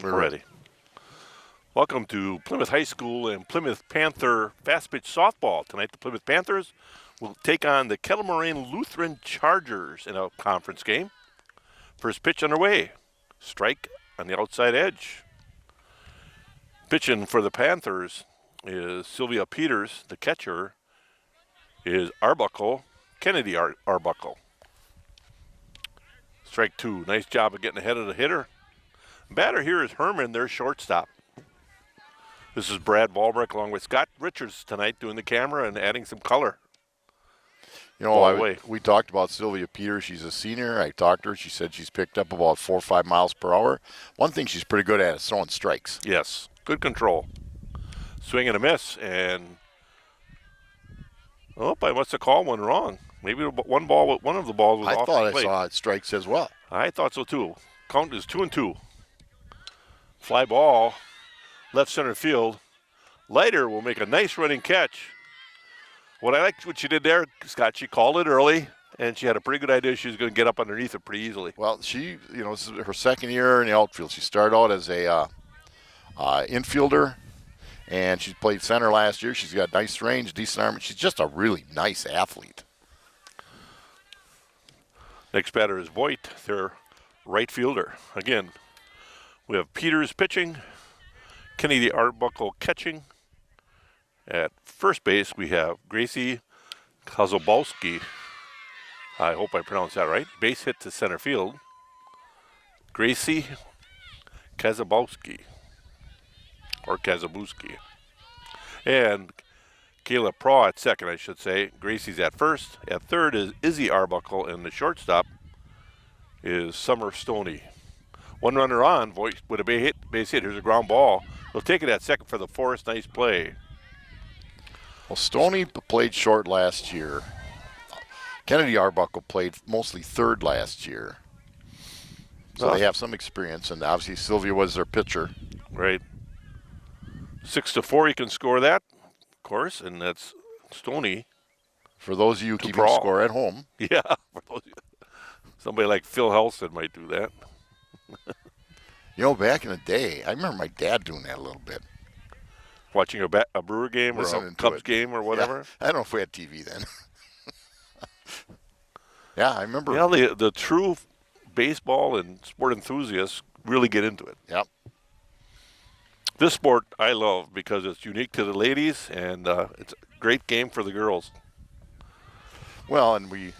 We're ready. Welcome to Plymouth High School and Plymouth Panther fast pitch softball. Tonight the Plymouth Panthers will take on the Kettle Moraine Lutheran Chargers in a conference game. First pitch underway. Strike on the outside edge. Pitching for the Panthers is Sylvia Peters. The catcher is Arbuckle, Kennedy Arbuckle. Strike two. Nice job of getting ahead of the hitter. Batter here is Herman, their shortstop. This is Brad Ballbrick along with Scott Richards tonight doing the camera and adding some color. You know, we talked about Sylvia Peters. She's a senior. I talked to her. She said she's picked up about 4 or 5 miles per hour. One thing she's pretty good at is throwing strikes. Yes, good control. Swing and a miss, and I must have called one wrong. Maybe one of the balls was off the plate. I thought I saw strikes as well. I thought so too. Count is 2-2. Fly ball, left center field. Leiter will make a nice running catch. What I liked what she did there, Scott, she called it early, and she had a pretty good idea she was going to get up underneath it pretty easily. Well, she, this is her second year in the outfield. She started out as a infielder, and she played center last year. She's got nice range, decent arm. She's just a really nice athlete. Next batter is Voigt, their right fielder. Again, we have Peters pitching, Kennedy Arbuckle catching. At first base, we have Gracie Kozlowski. I hope I pronounced that right. Base hit to center field. Gracie Kozlowski, or Kozlowski. And Kayla Praw at second, I should say. Gracie's at first. At third is Izzy Arbuckle, and the shortstop is Summer Stoney. One runner on, Voigt with a base hit. Here's a ground ball. They'll take it at second for the Forest. Nice play. Well, Stoney played short last year. Kennedy Arbuckle played mostly third last year. So they have some experience, and obviously Sylvia was their pitcher. Right. 6-4, you can score that, of course, and that's Stoney. For those of you keeping score at home. Yeah. Somebody like Phil Helston might do that. Back in the day, I remember my dad doing that a little bit. Watching a Brewer game or a Cubs game or whatever? Yeah, I don't know if we had TV then. Yeah, I remember. Yeah, the true baseball and sport enthusiasts really get into it. Yep. This sport I love because it's unique to the ladies, and it's a great game for the girls. Well, and we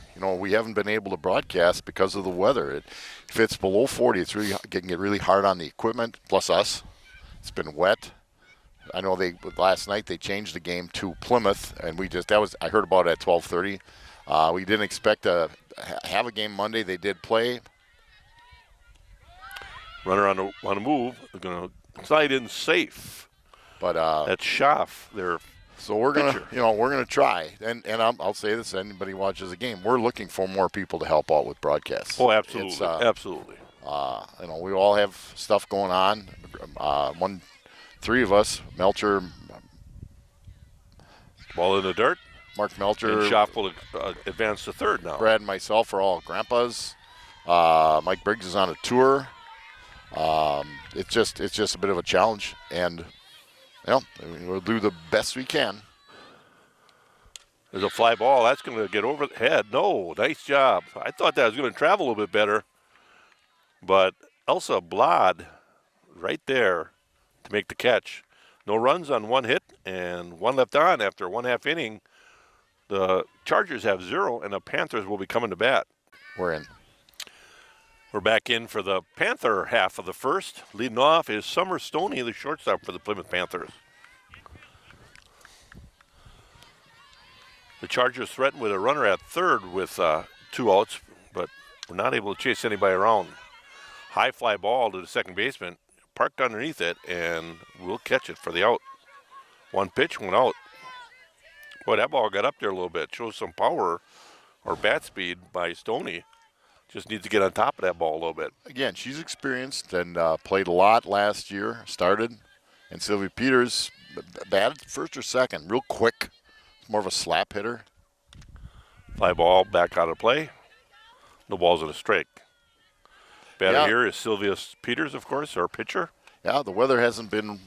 haven't been able to broadcast because of the weather. If it's below 40, it's really getting really hard on the equipment, plus us. It's been wet. I know last night they changed the game to Plymouth, and I heard about it at 12:30. We didn't expect to have a game Monday. They did play. Runner on a move. They're going to slide in safe. But that's Schaff. So we're gonna try, and I'll say this: anybody who watches the game, we're looking for more people to help out with broadcasts. Oh, absolutely, absolutely. We all have stuff going on. 3 of us, Melcher, ball in the dirt. Mark Melcher, and Schaff will advance to third now. Brad and myself are all grandpas. Mike Briggs is on a tour. It's just a bit of a challenge, and we'll do the best we can. There's a fly ball. That's going to get over the head. No, nice job. I thought that was going to travel a little bit better. But Elsa Blad right there to make the catch. No runs on one hit and one left on after 1/2 inning. The Chargers have 0, and the Panthers will be coming to bat. We're back in for the Panther half of the first. Leading off is Summer Stoney, the shortstop for the Plymouth Panthers. The Chargers threatened with a runner at third with 2 outs, but were not able to chase anybody around. High fly ball to the second baseman, parked underneath it, and we'll catch it for the out. 1 pitch, 1 out. Boy, that ball got up there a little bit. Shows some power or bat speed by Stoney. Just needs to get on top of that ball a little bit. Again, she's experienced and played a lot last year, started. And Sylvia Peters batted first or second, real quick. More of a slap hitter. Fly ball back out of play. No balls in a strike. Batter here is Sylvia Peters, of course, our pitcher. Yeah, the weather hasn't been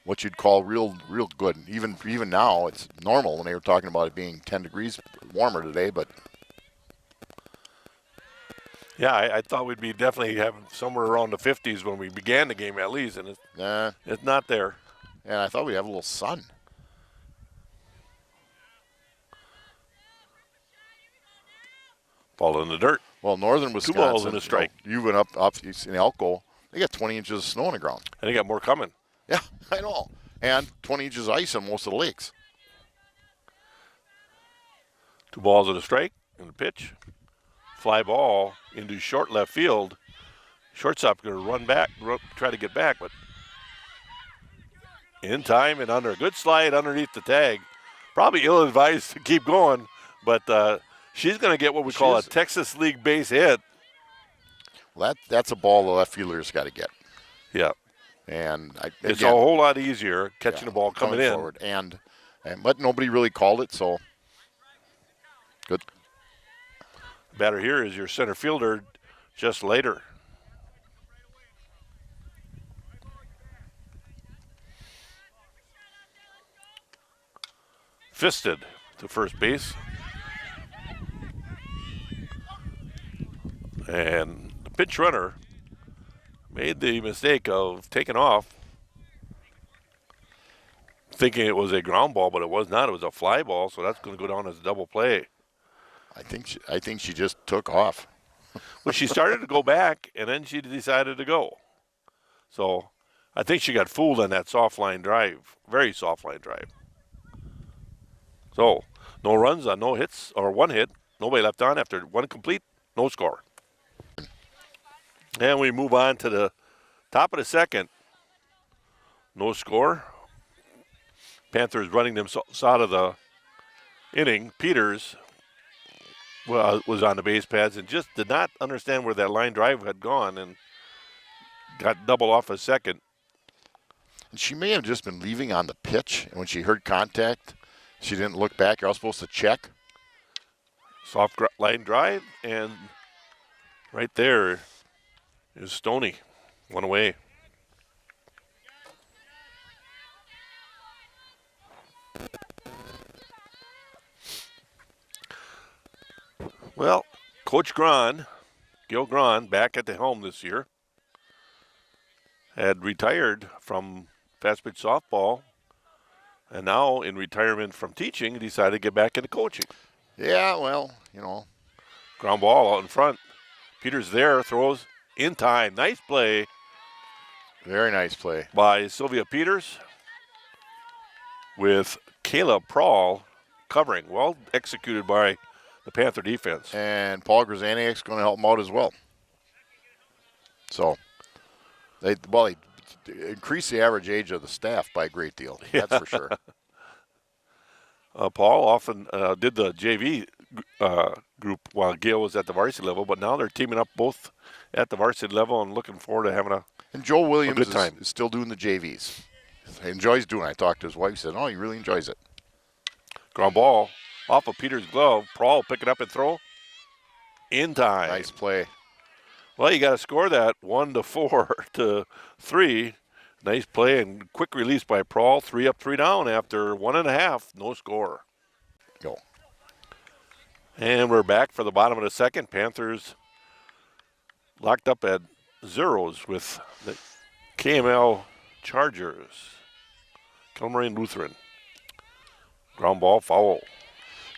what you'd call real good. Even now, it's normal when they were talking about it being 10 degrees warmer today, but Yeah, I thought we'd be definitely having somewhere around the 50s when we began the game at least, and it's not there. and I thought we'd have a little sun. Ball in the dirt. Well, northern 2 Wisconsin, balls and a strike. You went up in Elko, they got 20 inches of snow on the ground. And they got more coming. Yeah, I know. And 20 inches of ice on most of the lakes. 2 balls and a strike and a pitch. Fly ball into short left field. Shortstop going to run back, try to get back, but in time and under a good slide underneath the tag. Probably ill-advised to keep going, but she's going to get what we call a Texas League base hit. Well, that's a ball the left fielder's got to get. Yeah. And it's a whole lot easier catching the ball coming in. Forward. But nobody really called it, so good. Batter here is your center fielder just later. Fisted to first base. And the pitch runner made the mistake of taking off, thinking it was a ground ball, but it was not. It was a fly ball, so that's going to go down as a double play. I think she just took off. Well, she started to go back, and then she decided to go. So I think she got fooled on that soft line drive, very soft line drive. So no runs on no hits, or 1 hit. Nobody left on after 1 complete, no score. And we move on to the top of the second. No score. Panthers running them out of the inning. Peters was on the base pads and just did not understand where that line drive had gone and got double off a second. And she may have just been leaving on the pitch, and when she heard contact, she didn't look back. You're all supposed to check. Soft line drive, and right there is Stoney. 1 away. Well, Coach Gron, Gil Gron, back at the helm this year, had retired from fast pitch softball, and now in retirement from teaching, he decided to get back into coaching. Yeah, well, Ground ball out in front. Peters there, throws in time. Nice play very nice play by Sylvia Peters with Kayla Prawl covering. Well executed by the Panther defense. And Paul Grzaniak's going to help them out as well. So, they increased the average age of the staff by a great deal. That's for sure. Paul often did the JV group while Gail was at the varsity level, but now they're teaming up both at the varsity level and looking forward to having And Joe Williams good time. is still doing the JVs. He enjoys doing it. I talked to his wife. He said, he really enjoys it. ground ball off of Peters' glove. Prawl pick it up and throw in time. Nice play. Well, you got to score that 1-4 to 3. Nice play and quick release by Prawl. 3 up, 3 down after 1.5. No score. Go. And we're back for the bottom of the second. Panthers locked up at zeros with the KML Chargers. Kilmarine Lutheran. Ground ball foul.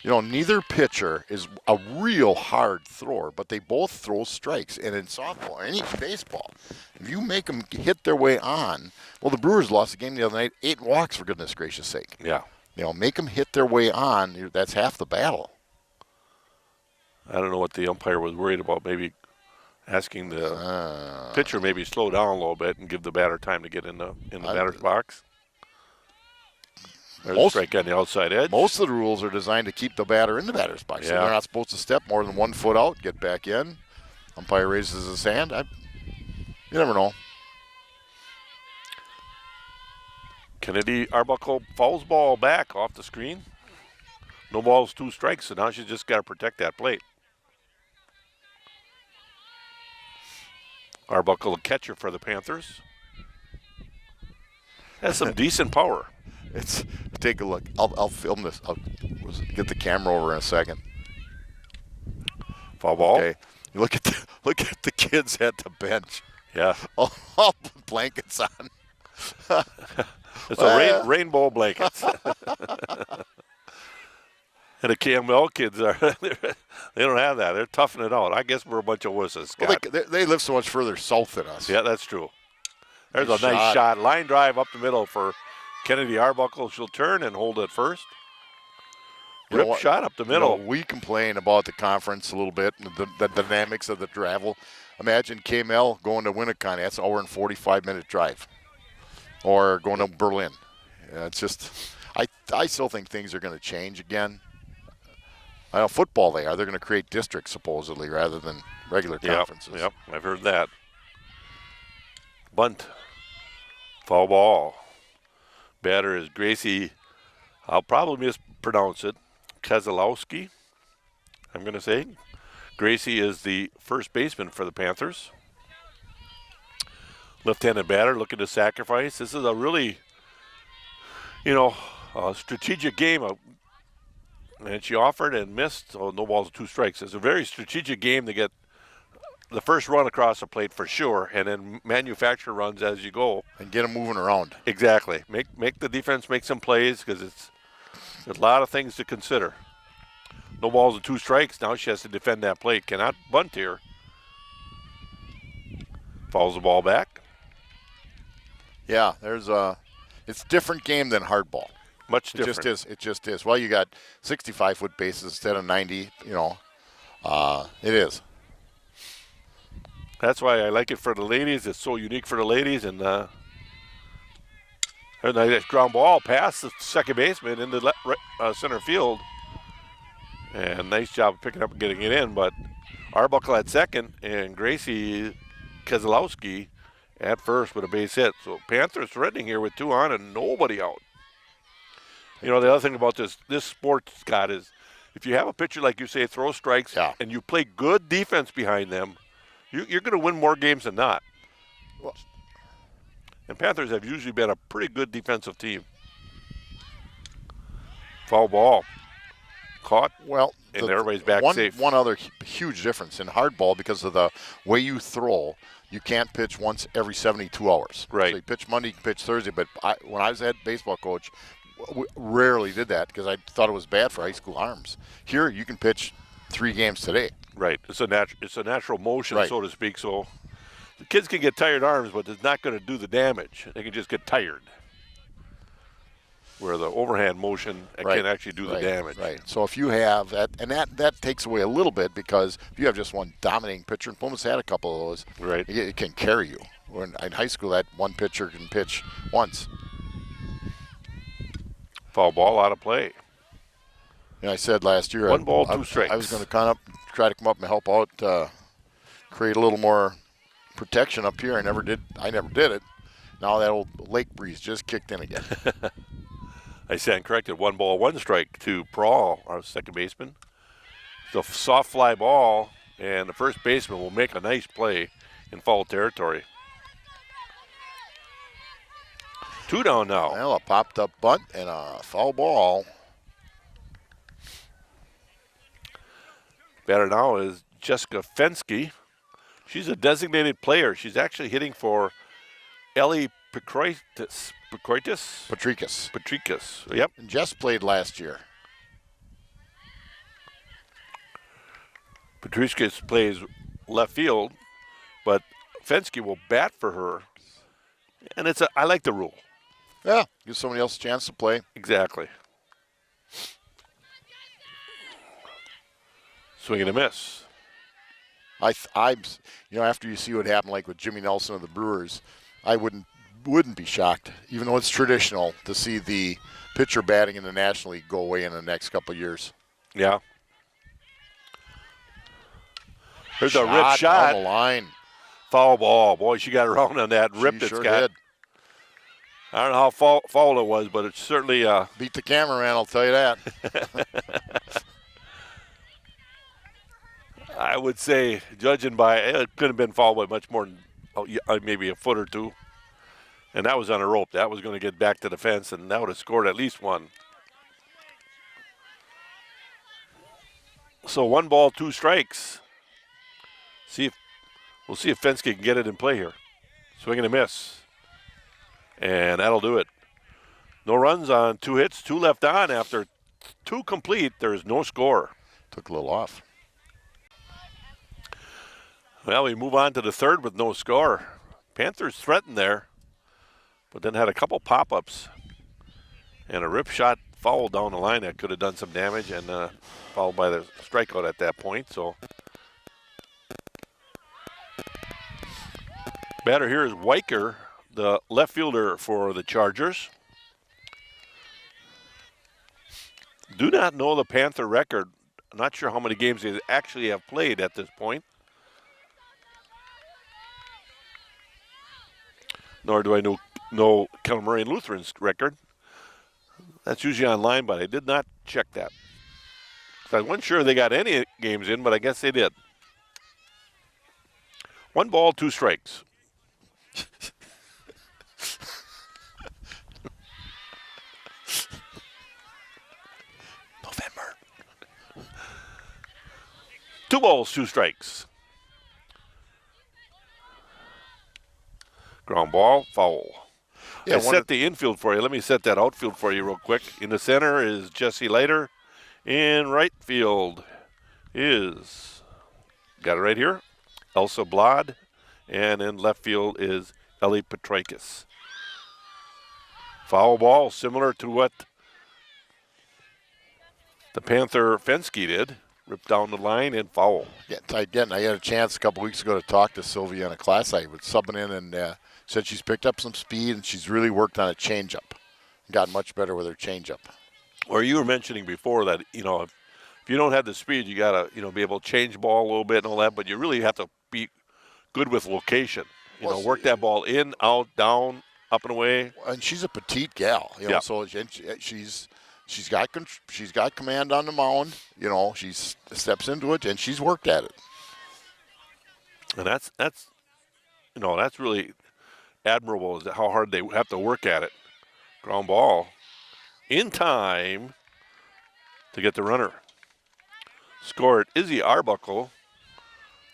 Neither pitcher is a real hard thrower, but they both throw strikes. And in softball, any baseball, if you make them hit their way on, well, the Brewers lost the game the other night, 8 walks, for goodness gracious sake. Yeah. Make them hit their way on. That's half the battle. I don't know what the umpire was worried about. Maybe asking the pitcher maybe slow down a little bit and give the batter time to get in the batter's box. There's a strike on the outside edge. Most of the rules are designed to keep the batter in the batter's box. Yeah. So they're not supposed to step more than 1 foot out, get back in. Umpire raises his hand. You never know. Kennedy Arbuckle fouls ball back off the screen. No balls, 2 strikes, so now she's just got to protect that plate. Arbuckle, a catcher for the Panthers. That's some decent power. It's take a look. I'll film this. I'll get the camera over in a second. Foul ball. Okay. You look at the kids at the bench. Yeah. All with blankets on. It's a rainbow blankets. And the KML kids are they don't have that. They're toughing it out. I guess we're a bunch of wusses, Scott. Well, they live so much further south than us. Yeah, that's true. There's Nice a nice shot. shot. Line drive up the middle for Kennedy Arbuckle. She'll turn and hold it first. You know Rip what? shot up the You middle. know, we complain about the conference a little bit, the dynamics of the travel. Imagine KML going to Winnicott. That's an hour and 45-minute drive. Or going to Berlin. Yeah, it's just, I still think things are going to change again. I know football they are. They're going to create districts supposedly rather than regular conferences. Yep, I've heard that. Bunt. Foul ball. Batter is Gracie. I'll probably mispronounce it. Kozlowski, I'm going to say. Gracie is the first baseman for the Panthers. Left-handed batter looking to sacrifice. This is a really, a strategic game. And she offered and missed. Oh, no balls, 2 strikes. It's a very strategic game to get the first run across the plate for sure, and then manufacture runs as you go. And get them moving around. Exactly. Make the defense make some plays because there's a lot of things to consider. No balls and 2 strikes. Now she has to defend that plate. Cannot bunt here. Fouls the ball back. Yeah, it's a different game than hardball. Much different. It just is. Well, you got 65-foot bases instead of 90. It is. That's why I like it for the ladies. It's so unique for the ladies. And a nice ground ball past the second baseman into center field. And nice job of picking up and getting it in. But Arbuckle at second and Gracie Kozlowski at first with a base hit. So Panthers threatening here with 2 on and nobody out. The other thing about this sport, Scott, is if you have a pitcher, like you say, throw strikes, and you play good defense behind them, you're going to win more games than not. Well, and Panthers have usually been a pretty good defensive team. Foul ball. Caught. Well, and everybody's back safe. One other huge difference in hardball, because of the way you throw, you can't pitch once every 72 hours. Right. So you pitch Monday, you can pitch Thursday. But when I was a head baseball coach, we rarely did that because I thought it was bad for high school arms. Here, you can pitch 3 games today. Right. It's a natural motion, Right. so to speak. So the kids can get tired arms, but it's not going to do the damage. They can just get tired. Where the overhand motion can actually do the damage. Right. So if you have that, and that takes away a little bit, because if you have just one dominating pitcher, and Plymouth's had a couple of those, right, it can carry you. When in high school, that one pitcher can pitch once. Foul ball out of play. I said last year, 1 ball, 2 strikes. I was going to try to come up and help out, create a little more protection up here. I never did it. Now that old lake breeze just kicked in again. I stand corrected. 1 ball, 1 strike to Prawl, our second baseman. It's a soft fly ball, and the first baseman will make a nice play in foul territory. 2 down now. Well, a popped up bunt and a foul ball. Batter now is Jessica Fensky. She's a designated player. She's actually hitting for Ellie Petrikis. Yep. And Jess played last year. Petrikis plays left field, but Fensky will bat for her. And I like the rule. Yeah, give somebody else a chance to play. Exactly. Swing and a miss. After you see what happened, like with Jimmy Nelson of the Brewers, I wouldn't be shocked, even though it's traditional, to see the pitcher batting in the National League go away in the next couple of years. Yeah. There's a rip shot. On the line. Foul ball. Boy, she got around on that. Ripped it, sure Scott. did. I don't know how foul it was, but it's certainly beat the cameraman, I'll tell you that. I would say, judging by, it could have been fouled by much more than maybe a foot or 2. And that was on a rope. That was going to get back to the fence, and that would have scored at least one. So 1 ball, 2 strikes. We'll see if Fenske can get it in play here. Swing and a miss. And that'll do it. No runs on 2 hits, 2 left on. After 2 complete, there's no score. Took a little off. Well, we move on to the 3rd with no score. Panthers threatened there, but then had a couple pop-ups and a rip shot foul down the line that could have done some damage, and followed by the strikeout at that point. So batter here is Weicker, the left fielder for the Chargers. Do not know the Panther record. Not sure how many games they actually have played at this point. Nor do I know Kel Murray and Lutheran's record. That's usually online, but I did not check that. So I wasn't sure they got any games in, but I guess they did. 1 ball, 2 strikes. November. 2 balls, 2 strikes. Ground ball, foul. Yeah, I set the infield for you. Let me set that outfield for you real quick. In the center is Jesse Leiter. In right field is, got it right here, Elsa Blad. And in left field is Ellie Petrikis. Foul ball, similar to what the Panther Fenske did. Ripped down the line and foul. Yeah, I had a chance a couple weeks ago to talk to Sylvia in a class I was subbing in, and said she's picked up some speed and she's really worked on a changeup. Got much better with her changeup. Or you were mentioning before that, if you don't have the speed, you got to, be able to change ball a little bit and all that, but you really have to be good with location. Work that ball in, out, down, up and away. And she's a petite gal, so she's got command on the mound. She steps into it and she's worked at it. And that's really admirable, is how hard they have to work at it. Ground ball in time to get the runner. Scored Izzy Arbuckle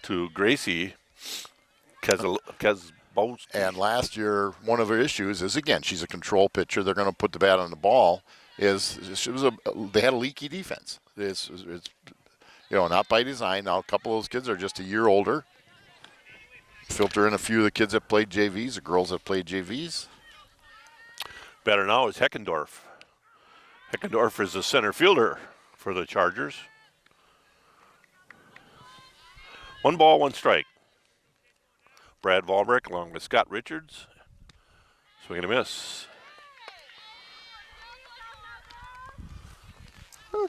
to Gracie Kezbowski. And last year, one of her issues is, again, she's a control pitcher. They're going to put the bat on the ball. They had a leaky defense. It's not by design. Now a couple of those kids are just a year older. Filter in a few of the kids that played JVs, the girls that played JVs. Better now is Heckendorf. Heckendorf is the center fielder for the Chargers. 1 ball, 1 strike. Brad Valbrick along with Scott Richards. Swing and a miss.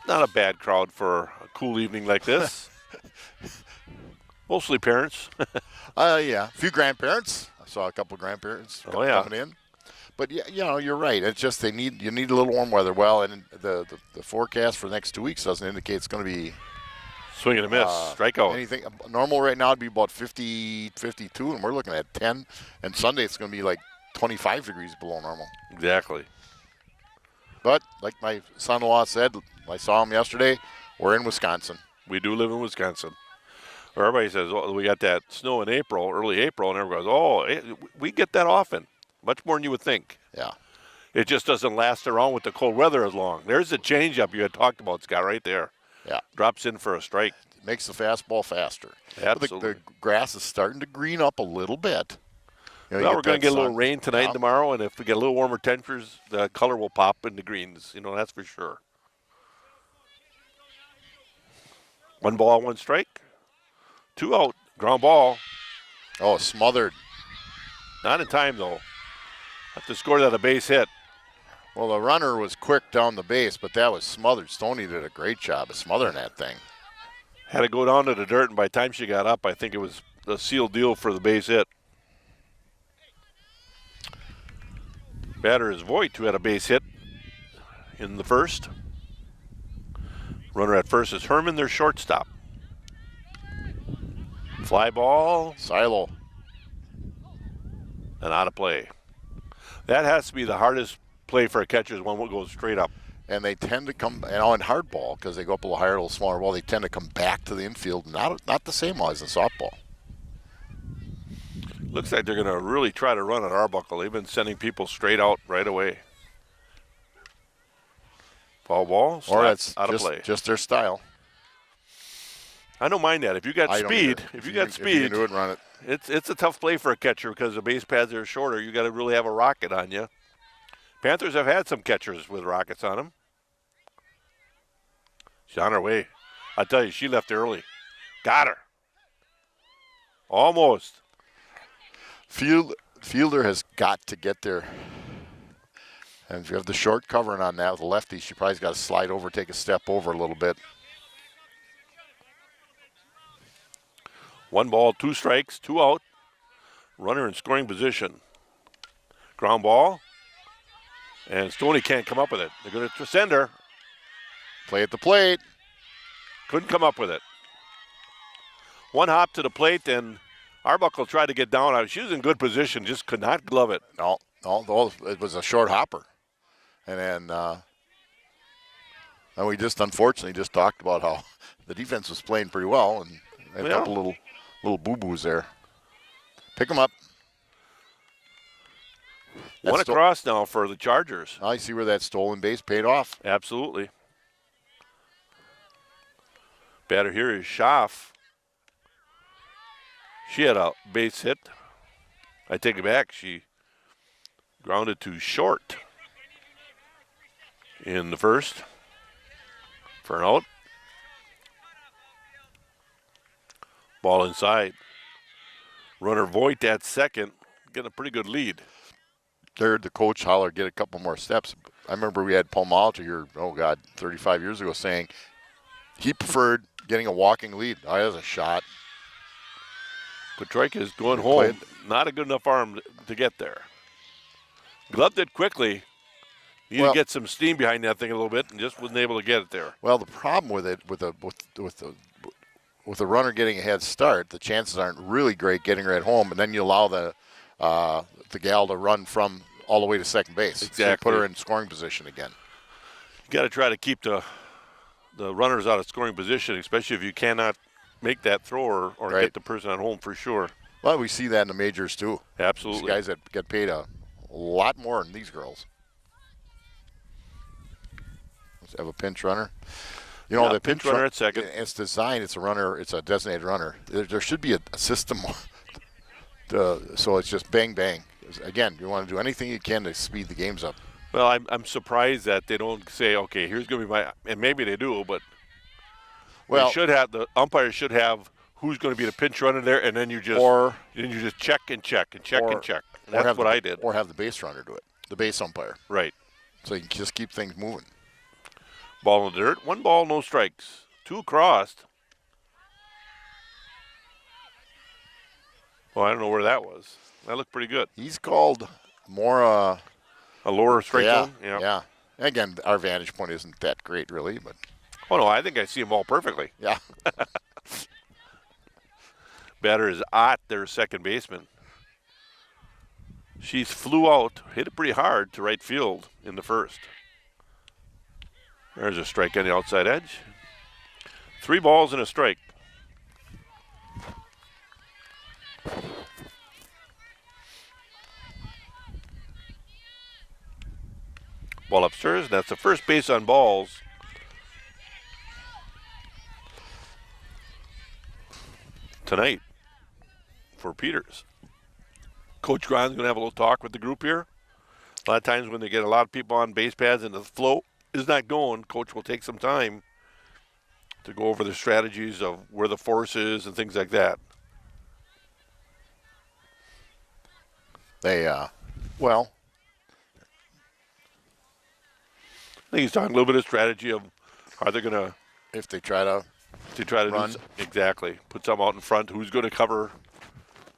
Not a bad crowd for a cool evening like this. Mostly parents. Yeah, a few grandparents. I saw a couple of grandparents coming in. But yeah, you're right. It's just you need a little warm weather. Well, and the forecast for the next 2 weeks doesn't indicate it's going to be swing and a miss, strikeout. Anything normal right now would be about 50, 52, and we're looking at 10. And Sunday it's going to be like 25 degrees below normal. Exactly. But like my son-in-law said, I saw him yesterday. We're in Wisconsin. We do live in Wisconsin. Everybody says, "Oh, we got that snow in April, early April," and everybody goes, "Oh, we get that often, much more than you would think." Yeah. It just doesn't last around with the cold weather as long. There's the changeup you had talked about, Scott, right there. Yeah. Drops in for a strike. Makes the fastball faster. Absolutely. The grass is starting to green up a little bit. We're going to get a little rain tonight and tomorrow, and if we get a little warmer temperatures, the color will pop into greens. That's for sure. 1 ball, 1 strike. 2 out. Ground ball. Oh, smothered. Not in time, though. Have to score that a base hit. Well, the runner was quick down the base, but that was smothered. Stoney did a great job of smothering that thing. Had to go down to the dirt, and by the time she got up, I think it was a sealed deal for the base hit. Batter is Voigt, who had a base hit in the first. Runner at first is Herman, their shortstop. Fly ball. Silo. And out of play. That has to be the hardest play for a catcher is one that goes straight up. And they tend to come, in hardball, because they go up a little higher, a little smaller ball, they tend to come back to the infield, not the same as in softball. Looks like they're going to really try to run at Arbuckle. They've been sending people straight out right away. Foul ball, Or that's out of play. just their style. I don't mind that. If you got I don't speed, either. if you got If speed, you can do it, run it. it's a tough play for a catcher because the base pads are shorter. You got to really have a rocket on you. Panthers have had some catchers with rockets on them. She's on her way. I tell you, she left early. Got her. Almost. Fielder has got to get there. And if you have the short covering on that with the lefty, she probably's got to slide over, take a step over a little bit. 1 ball, 2 strikes, 2 out. Runner in scoring position. Ground ball. And Stoney can't come up with it. They're going to send her. Play at the plate. Couldn't come up with it. 1 hop to the plate, and Arbuckle tried to get down. She was in good position, just could not glove it. No, it was a short hopper. And then and we just unfortunately just talked about how the defense was playing pretty well, and had a couple little boo-boos there. Pick them up. One across now for the Chargers. I see where that stolen base paid off. Absolutely. Batter here is Schaff. She had a base hit. I take it back. She grounded to short in the first for an out. Ball inside. Runner Voigt at second, getting a pretty good lead. Third, the coach holler, get a couple more steps. I remember we had Paul Malta here, 35 years ago, saying he preferred getting a walking lead. Oh, that's a shot. Petroika is going home. Not a good enough arm to get there. Gloved it quickly. Needed to get some steam behind that thing a little bit, and just wasn't able to get it there. Well, the problem with it, with the runner getting a head start, the chances aren't really great getting her at home, and then you allow the gal to run from all the way to second base. Exactly. So you put her in scoring position again. You got to try to keep the runners out of scoring position, especially if you cannot make that throw or get the person at home for sure. Well, we see that in the majors too. Absolutely. These guys that get paid a lot more than these girls. Let's have a pinch runner. You know, the pinch runner at second. It's designed. It's a runner. It's a designated runner. There should be a system. So it's just bang bang. Again, you want to do anything you can to speed the games up. Well, I'm surprised that they don't say, okay, here's going to be my, and maybe they do, but the umpire should have who's going to be the pinch runner there, and then you just check and check and check and check. And that's what I did. Or have the base runner do it, the base umpire. Right. So you can just keep things moving. Ball in the dirt. 1 ball, no strikes. 2 crossed. Well, I don't know where that was. That looked pretty good. He's called more a lower strike zone. Yeah. Again, our vantage point isn't that great, really, but. Oh no, I think I see them all perfectly. Yeah. Batter is Ott, their second baseman. She flew out, hit it pretty hard to right field in the first. There's a strike on the outside edge. 3 balls and a strike. Ball upstairs. That's the first base on balls. Tonight for Peters. Coach Gron's going to have a little talk with the group here. A lot of times when they get a lot of people on base pads and the flow is not going, Coach will take some time to go over the strategies of where the force is and things like that. I think he's talking a little bit of strategy of are they going to, if they try to run. Exactly, put some out in front. Who's going to cover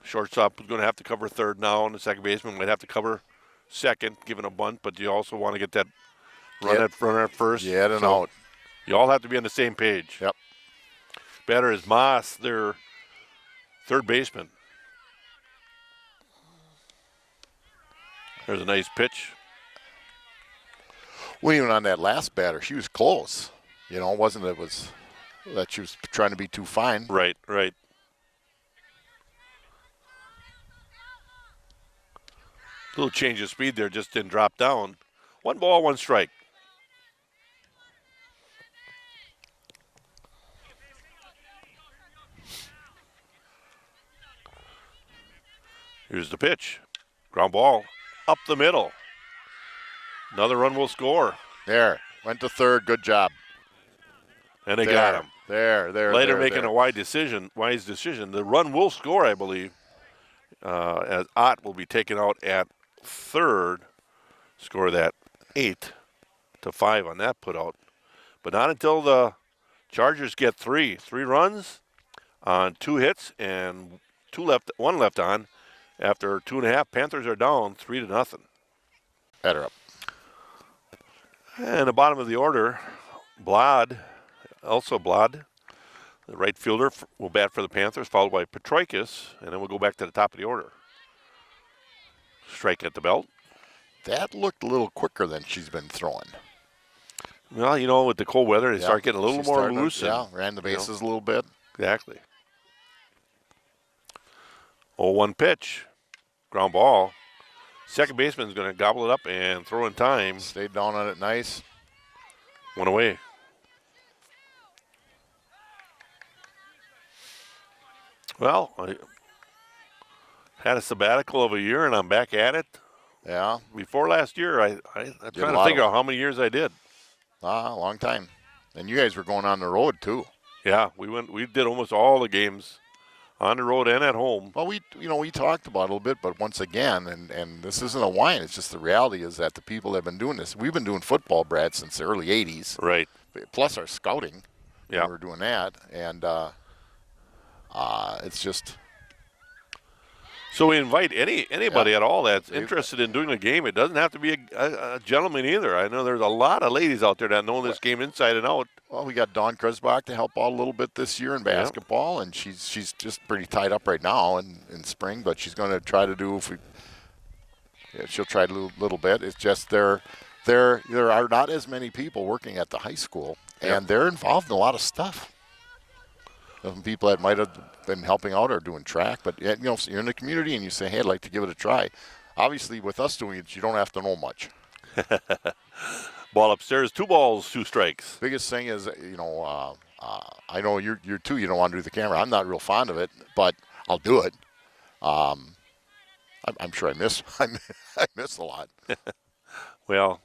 shortstop? Who's going to have to cover third now, and the second baseman might have to cover second, given a bunt. But you also want to get that runner at first. Yeah, and out. You all have to be on the same page. Yep. Batter is Moss, their third baseman. There's a nice pitch. Well, even on that last batter, she was close. You know, it wasn't that she was trying to be too fine. Right, right. Little change of speed there, just didn't drop down. 1 ball, 1 strike. Here's the pitch. Ground ball up the middle. Another run will score. There, went to third. Good job. And they got him. There. Later making a wise decision. The run will score, I believe, as Ott will be taken out at third. Score that 8-5 on that put out. But not until the Chargers get three runs on 2 hits and 1 left on. After 2.5, Panthers are down 3-0. Batter up. And the bottom of the order, Elsa Blad, the right fielder, will bat for the Panthers, followed by Petroikis, and then we'll go back to the top of the order. Strike at the belt. That looked a little quicker than she's been throwing. Well, you know, with the cold weather, they start getting a little more loose. Ran the bases a little bit. Exactly. 0-1 pitch. Ground ball. Second baseman's going to gobble it up and throw in time. Stayed down on it nice. 1 away. Well, I had a sabbatical of a year, and I'm back at it. Yeah. Before last year, I'm trying to figure out how many years I did. A long time. And you guys were going on the road, too. Yeah, we did almost all the games on the road and at home. Well, we talked about it a little bit, but once again, and this isn't a whine, it's just the reality is that the people that have been doing this, we've been doing football, Brad, since the early 80s. Right. Plus our scouting. Yeah. We're doing that. And it's just... So we invite anybody at all that's interested in doing a game. It doesn't have to be a gentleman either. I know there's a lot of ladies out there that know this game inside and out. Well, we got Dawn Kresbach to help out a little bit this year in basketball, and she's just pretty tied up right now in spring, but she's going to try to do she'll try to do a little bit. It's just there are not as many people working at the high school, and they're involved in a lot of stuff. Some people that might have been helping out are doing track, but you know, if you're in the community and you say, hey, I'd like to give it a try. Obviously, with us doing it, you don't have to know much. Ball upstairs, 2 balls, 2 strikes. Biggest thing is, I know you're too. You don't want to do the camera. I'm not real fond of it, but I'll do it. I'm sure I miss a lot. Well,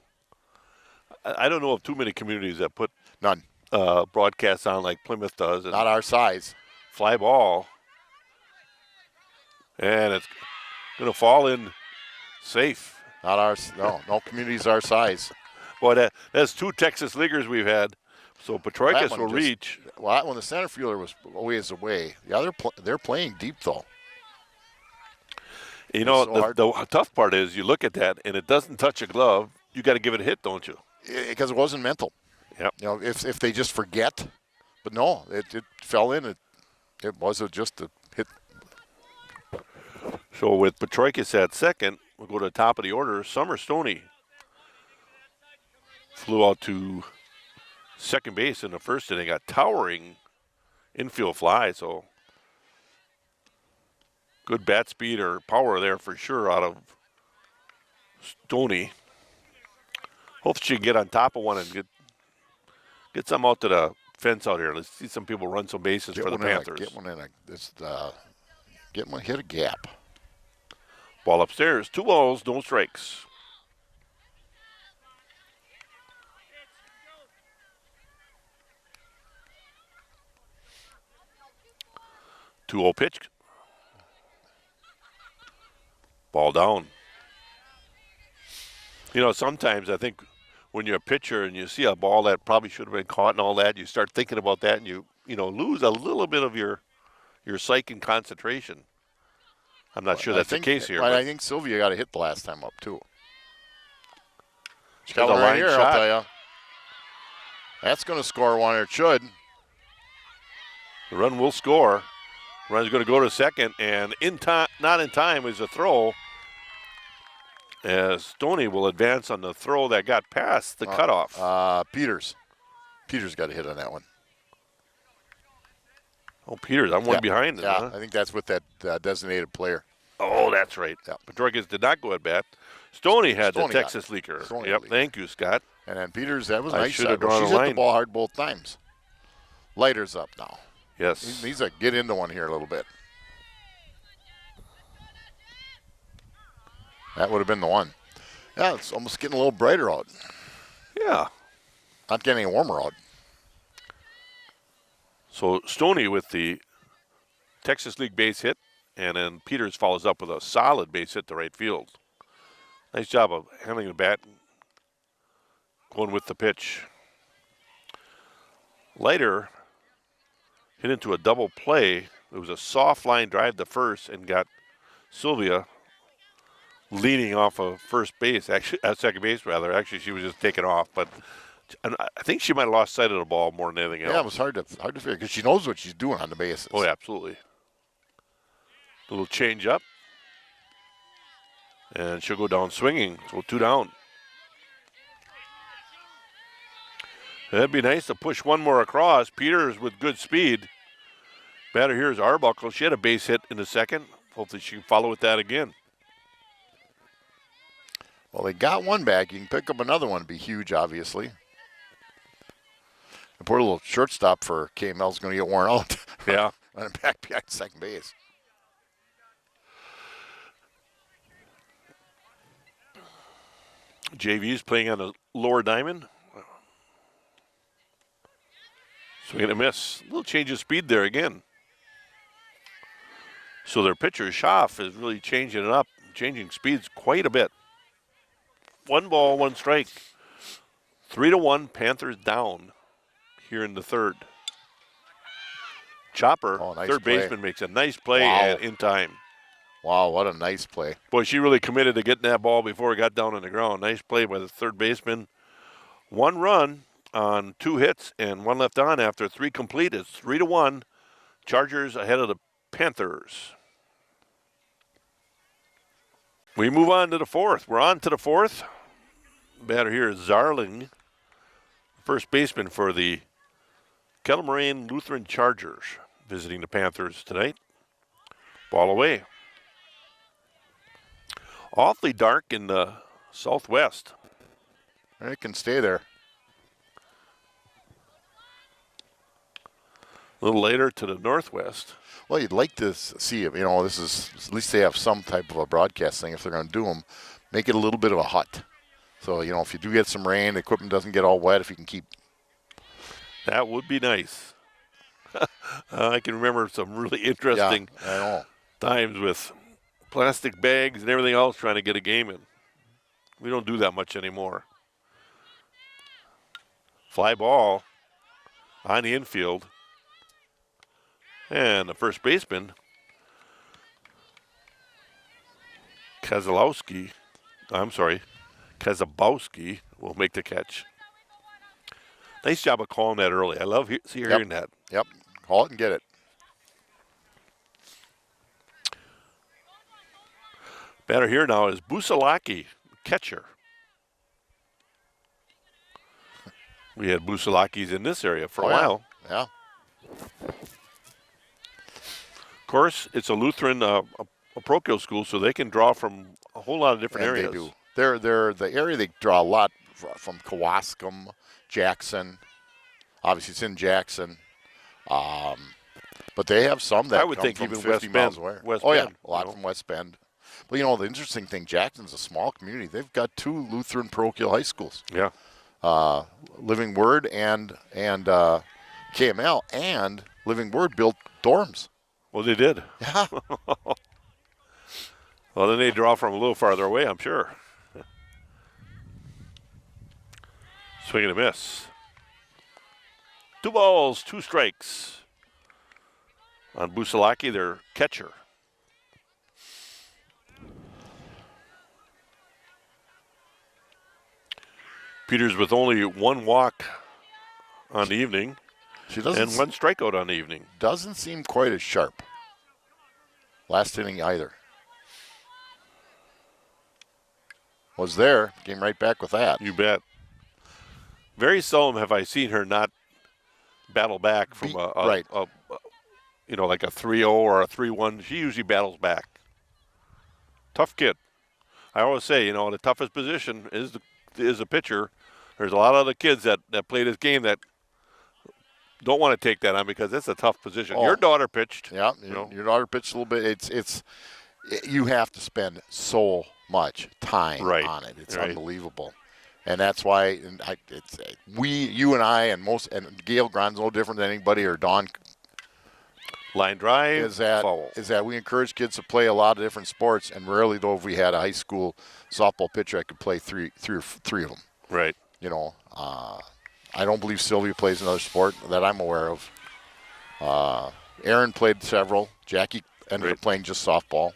I don't know of too many communities that put None. Broadcasts on like Plymouth does. Not our size. Fly ball. And it's going to fall in safe. Not ours. No communities our size. Boy, that's 2 Texas leaguers we've had. So Petroikis will reach. Well, that one, the center fielder was a ways away. The other, they're playing deep, though. You know, the tough part is you look at that, and it doesn't touch a glove. You got to give it a hit, don't you? Because it wasn't mental. Yep. You know, if they just forget. But no, it fell in. It was just a hit. So with Petroikis at second, we'll go to the top of the order. Summer Stoney flew out to second base in the first inning, got towering infield fly. So good bat speed or power there for sure out of Stoney. Hope she can get on top of one and get some out to the fence out here. Let's see some people run some bases for the Panthers. Get one hit a gap. Ball upstairs, 2 balls, no strikes. Two-0 pitch. Ball down. You know, sometimes I think when you're a pitcher and you see a ball that probably should have been caught and all that, you start thinking about that and you lose a little bit of your psyche and concentration. I'm not sure that's the case here. But I think Sylvia got a hit the last time up, too. She's got a one line right here, shot. I'll tell you. That's going to score one, or it should. The run will score. Run's going to go to second, and not in time is a throw. as Stoney will advance on the throw that got past the cutoff. Peters. Peters got a hit on that one. Oh, Peters, I'm one behind him. Yeah, Huh? I think that's with that designated player. Oh, that's right. Yeah. Pedroias did not go at bat. Stoney had Stoney the got Texas leaker. Stoney Yep, lead. thank you, Scott. And then Peters, that was I nice. should have Well, drawn she's a hit line. the ball hard both times. Leiter's up now. He Yes. needs to get into one here a little bit. That would have been the one. Yeah, it's almost getting a little brighter out. Yeah. Not getting any warmer out. So Stoney with the Texas League base hit, and then Peters follows up with a solid base hit to right field. Nice job of handling the bat, going with the pitch. Leiter hit into a double play. It was a soft line drive to first and got Sylvia leaning off of first base, actually at second base rather. Actually, she was just taking off, but I think she might have lost sight of the ball more than anything else. Yeah, it was hard to figure because she knows what she's doing on the bases. Oh, yeah, absolutely. Little change up. And she'll go down swinging. So 2 down. That'd be nice to push one more across. Peters with good speed. Batter here is Arbuckle. She had a base hit in the second. Hopefully she can follow with that again. Well, they got one back. You can pick up another one. It'd be huge, obviously. The poor little shortstop for KML is going to get worn out. Yeah. Running back behind second base. JV's playing on a lower diamond. Swing and a miss. A little change of speed there again. So their pitcher, Schaff, is really changing it up, changing speeds quite a bit. 1 ball, 1 strike. 3-1, Panthers down here in the third. Chopper, Nice third play. baseman, makes a nice play Wow. in time. Wow, what a nice play. Boy, she really committed to getting that ball before it got down on the ground. Nice play by the third baseman. 1 run on 2 hits and 1 left on after 3 complete. It's 3-1. Chargers ahead of the Panthers. We move on to the 4th. We're on to the 4th. Batter here is Zarling, first baseman for the Kettle Moraine Lutheran Chargers, visiting the Panthers tonight. Ball away. Awfully dark in the southwest. It can stay there. A little later to the northwest. Well, you'd like to see it. You know, this is at least they have some type of a broadcast thing. If they're going to do them, make it a little bit of a hut. So, you know, if you do get some rain, the equipment doesn't get all wet. If you can keep. That would be nice. I can remember some really interesting I know. times with plastic bags and everything else trying to get a game in. We don't do that much anymore. Fly ball on the infield. And the first baseman, Kazabowski, will make the catch. Nice job of calling that early. I love hearing that. Yep. Call it and get it. Batter here now is Busalaki, catcher. We had Busalakis in this area for a while. Yeah. Of course, it's a Lutheran a parochial school, so they can draw from a whole lot of different And areas. they do. They're the area they draw a lot from Kewaskum, Jackson. Obviously, it's in Jackson. But they have some that I would come think from even 50 West miles Bend. away. West yeah, Bend, a lot you know. from West Bend. But, you know, the interesting thing, Jackson's a small community. They've got 2 Lutheran parochial high schools, Yeah. Living Word and KML. And Living Word built dorms. Well, they did. Yeah. Well, then they draw from a little farther away, I'm sure. Swing and a miss. 2 balls, 2 strikes on Busalaki, their catcher. Peters with only 1 walk on the evening She doesn't and 1 strikeout on the evening. doesn't seem quite as sharp. Last inning either. was there. Came right back with that. You bet. Very seldom have I seen her not battle back from right. like a 3-0 or a 3-1. She usually battles back. Tough kid. I always say, the toughest position is a pitcher. There's a lot of other kids that play this game that don't want to take that on because it's a tough position. Oh. Your daughter pitched. Yeah, your daughter pitched a little bit. You have to spend so much time on it. It's unbelievable. And that's why you and I and Gail Gron's no different than anybody, or Dawn. Line drive is that we encourage kids to play a lot of different sports, and rarely though if we had a high school softball pitcher that could play three of them. Right. I don't believe Sylvia plays another sport that I'm aware of. Aaron played several. Jackie ended up playing just softball.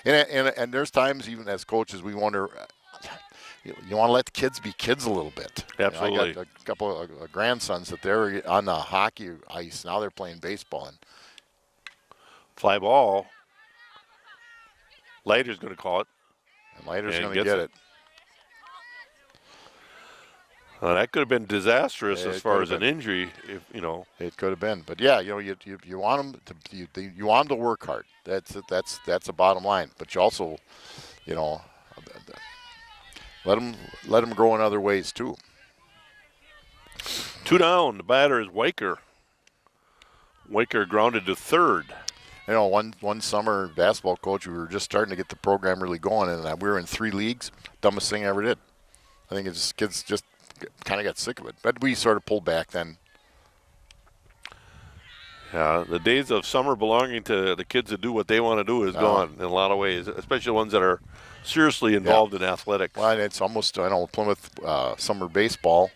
And there's times even as coaches we wonder. You want to let the kids be kids a little bit. Absolutely. I got a couple of grandsons that they're on the hockey ice. Now they're playing baseball. And fly ball. Leiter's going to call it. And Leiter's going to get it. That could have been disastrous as far as an injury. It could have been. But yeah, you want them you want them to work hard. That's the bottom line. But you also, let them grow in other ways too. 2 down. The batter is Weicker. Weicker grounded to third. One summer basketball coach, we were just starting to get the program really going, and we were in 3 leagues. Dumbest thing I ever did. I think kids just kind of got sick of it. But we sort of pulled back then. Yeah, the days of summer belonging to the kids that do what they want to do is gone in a lot of ways, especially the ones that are seriously involved in athletics. Well, it's almost, Plymouth summer baseball.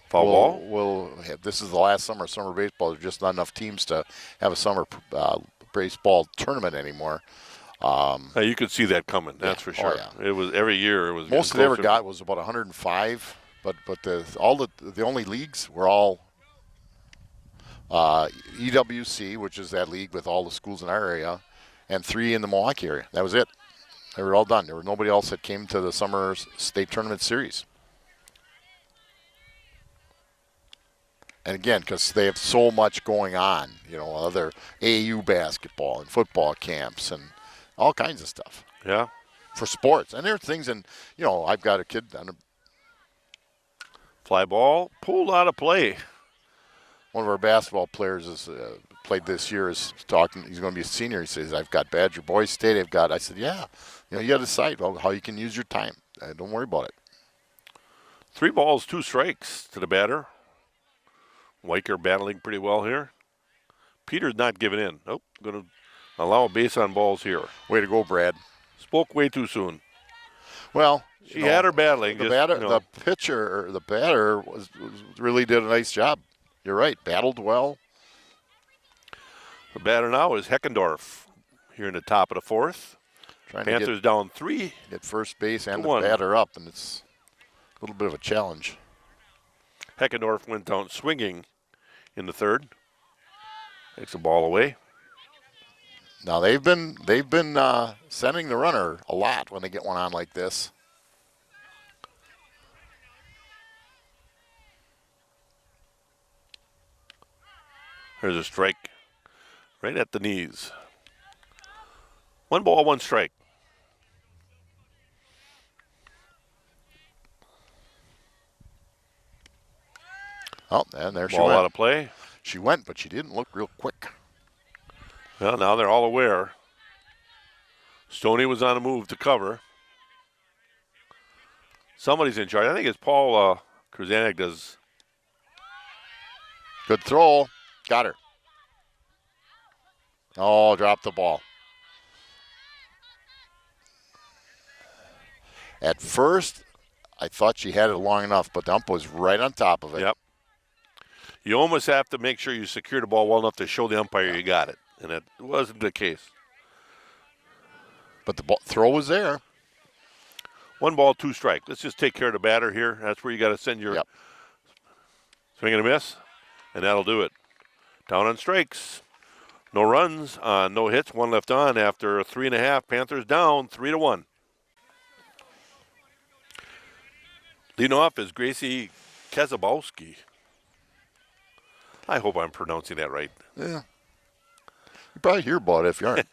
Fall ball? This is the last summer of summer baseball. There's just not enough teams to have a summer baseball tournament anymore. You could see that coming. That's for sure. Oh, yeah. It was every year. It was most they ever got was about 105, but the only leagues were all EWC, which is that league with all the schools in our area, and 3 in the Milwaukee area. That was it. They were all done. There was nobody else that came to the summer state tournament series. And again, because they have so much going on, other AAU basketball and football camps and all kinds of stuff. Yeah. For sports. And there are things I've got a kid on a fly ball pulled out of play. One of our basketball players is played this year is talking. He's going to be a senior. He says, "I've got Badger Boys State. I said, yeah. You got to decide how you can use your time. Don't worry about it." 3 balls, 2 strikes to the batter. Weicker battling pretty well here. Peter's not giving in. Nope. Going to allow a base on balls here. Way to go, Brad. Spoke way too soon. Well, she had her battling. The pitcher or the batter really did a nice job. You're right. Battled well. The batter now is Heckendorf here in the top of the 4th. Panthers down 3. Get first base and the batter up, and it's a little bit of a challenge. Heckendorf went down swinging in the 3rd. Takes the ball away. Now they've been sending the runner a lot when they get one on like this. There's a strike right at the knees. 1 ball, 1 strike. Oh, and there she went. Ball out of play. She went, but she didn't look real quick. Well, now they're all aware. Stoney was on the move to cover. Somebody's in charge. I think it's Paul Krasanik does. Good throw. Got her. Oh, dropped the ball. At first, I thought she had it long enough, but the ump was right on top of it. Yep. You almost have to make sure you secure the ball well enough to show the umpire you got it, and it wasn't the case. But the throw was there. 1 ball, 2 strike. Let's just take care of the batter here. That's where you got to send your swing and a miss, and that'll do it. Down on strikes. No runs, no hits, one left on after 3.5. Panthers down 3-1. Leading off is Gracie Kazabowski. I hope I'm pronouncing that right. Yeah. You probably hear about it if you aren't.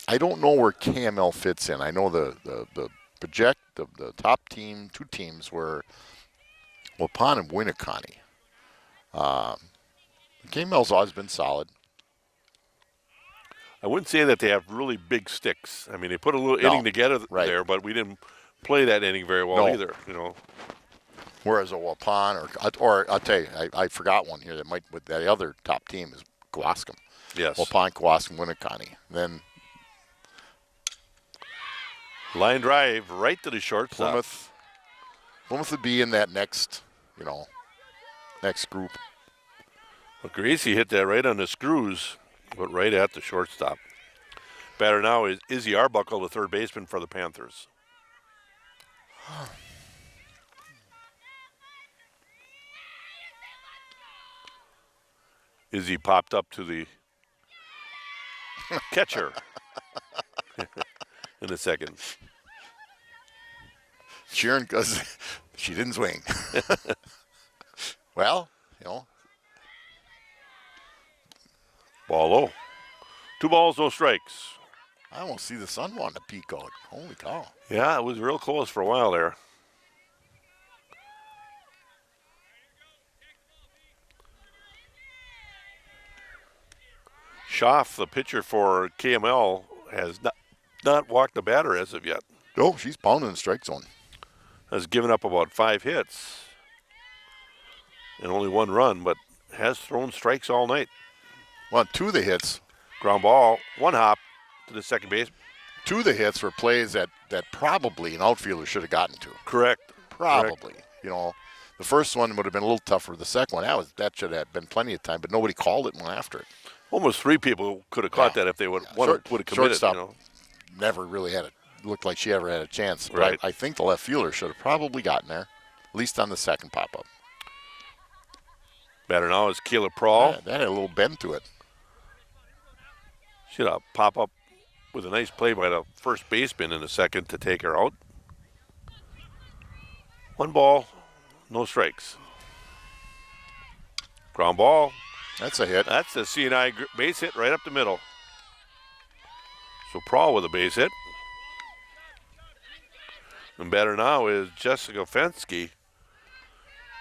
I don't know where KML fits in. I know the top team, two teams were Waupun and Winneconne. KML's always been solid. I wouldn't say that they have really big sticks. I mean, they put a little inning together there, but we didn't play that inning very well either. You know. Whereas a Waupun or I'll tell you, I forgot one here that might. With that other top team is Kewaskum. Yes. Waupun, Kewaskum, Winneconne. Then line drive right to the shortstop. Plymouth would be in that next group. Well, Gracie hit that right on the screws, but right at the shortstop. Batter now is Izzy Arbuckle, the third baseman for the Panthers. Izzy popped up to the catcher in the second. Cheering because she didn't swing. Well, you know. Ball low. 2 balls, no strikes. I almost see the sun wanting to peek out. Holy cow. Yeah, it was real close for a while there. Schaff, the pitcher for KML, has not walked the batter as of yet. Oh, she's pounding the strike zone. Has given up about 5 hits and only 1 run, but has thrown strikes all night. Well, 2 of the hits. Ground ball, 1 hop to the second base. 2 of the hits were plays that probably an outfielder should have gotten to. Correct. Probably. Correct. You know, the first one would have been a little tougher. The second one, that should have been plenty of time, but nobody called it and went after it. Almost 3 people could have caught that if they would have committed. Shortstop you know. never really looked like she ever had a chance. But right. I think the left fielder should have probably gotten there, at least on the second pop-up. Batter now is Kayla Prawl. Yeah, that had a little bend to it. She had a pop-up with a nice play by the first baseman in the second to take her out. 1 ball, no strikes. Ground ball. That's a hit. That's a C&I base hit right up the middle. So Prawl with a base hit. And batter now is Jessica Fensky.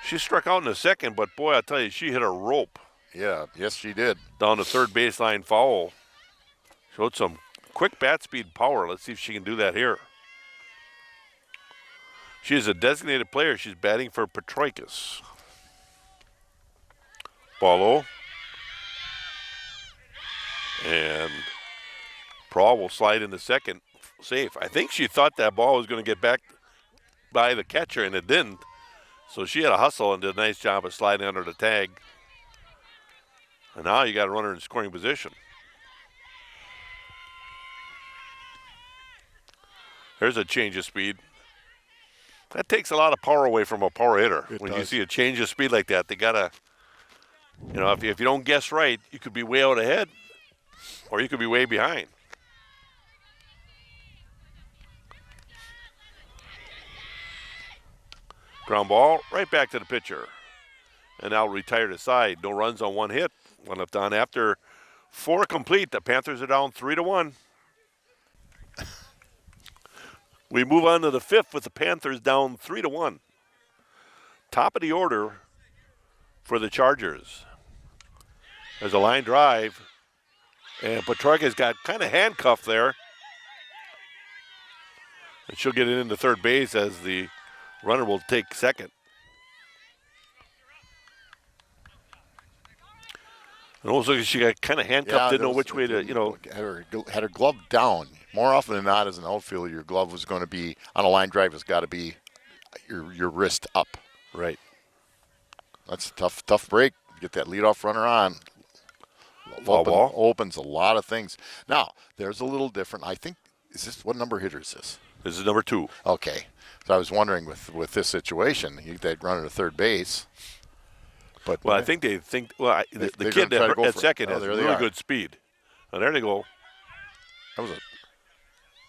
She struck out in the second, but boy, I tell you, she hit a rope. Yeah, yes, she did. Down the third baseline foul. Showed some quick bat speed power. Let's see if she can do that here. She is a designated player. She's batting for Petroikis. Ball low. And Prawl will slide in the second, safe. I think she thought that ball was going to get back by the catcher, and it didn't. So she had a hustle and did a nice job of sliding under the tag. And now you got a runner in scoring position. There's a change of speed. That takes a lot of power away from a power hitter. When you see a change of speed like that, they got to, if you don't guess right, you could be way out ahead or you could be way behind. Ground ball right back to the pitcher. And now retired aside. No runs on 1 hit. 1 left on after 4 complete. The Panthers are down 3-1. We move on to the 5th with the Panthers down 3-1. Top of the order for the Chargers. There's a line drive. And Petroikis got kind of handcuffed there. And she'll get it into third base as the runner will take second. And also she got kind of handcuffed, didn't know which way to, Had her glove down. More often than not, as an outfielder, your glove was going to be, on a line drive, has got to be your wrist up. Right. That's a tough break. Get that leadoff runner on. Opens a lot of things. Now, there's a little different. I think, what number hitter is this? This is number 2. Okay. So I was wondering with this situation, you get that runner to third base. But Well, I think they think. Well, the they're kid gonna try to go at for it. second Oh, has there they really are. good speed. Oh, there they go. that was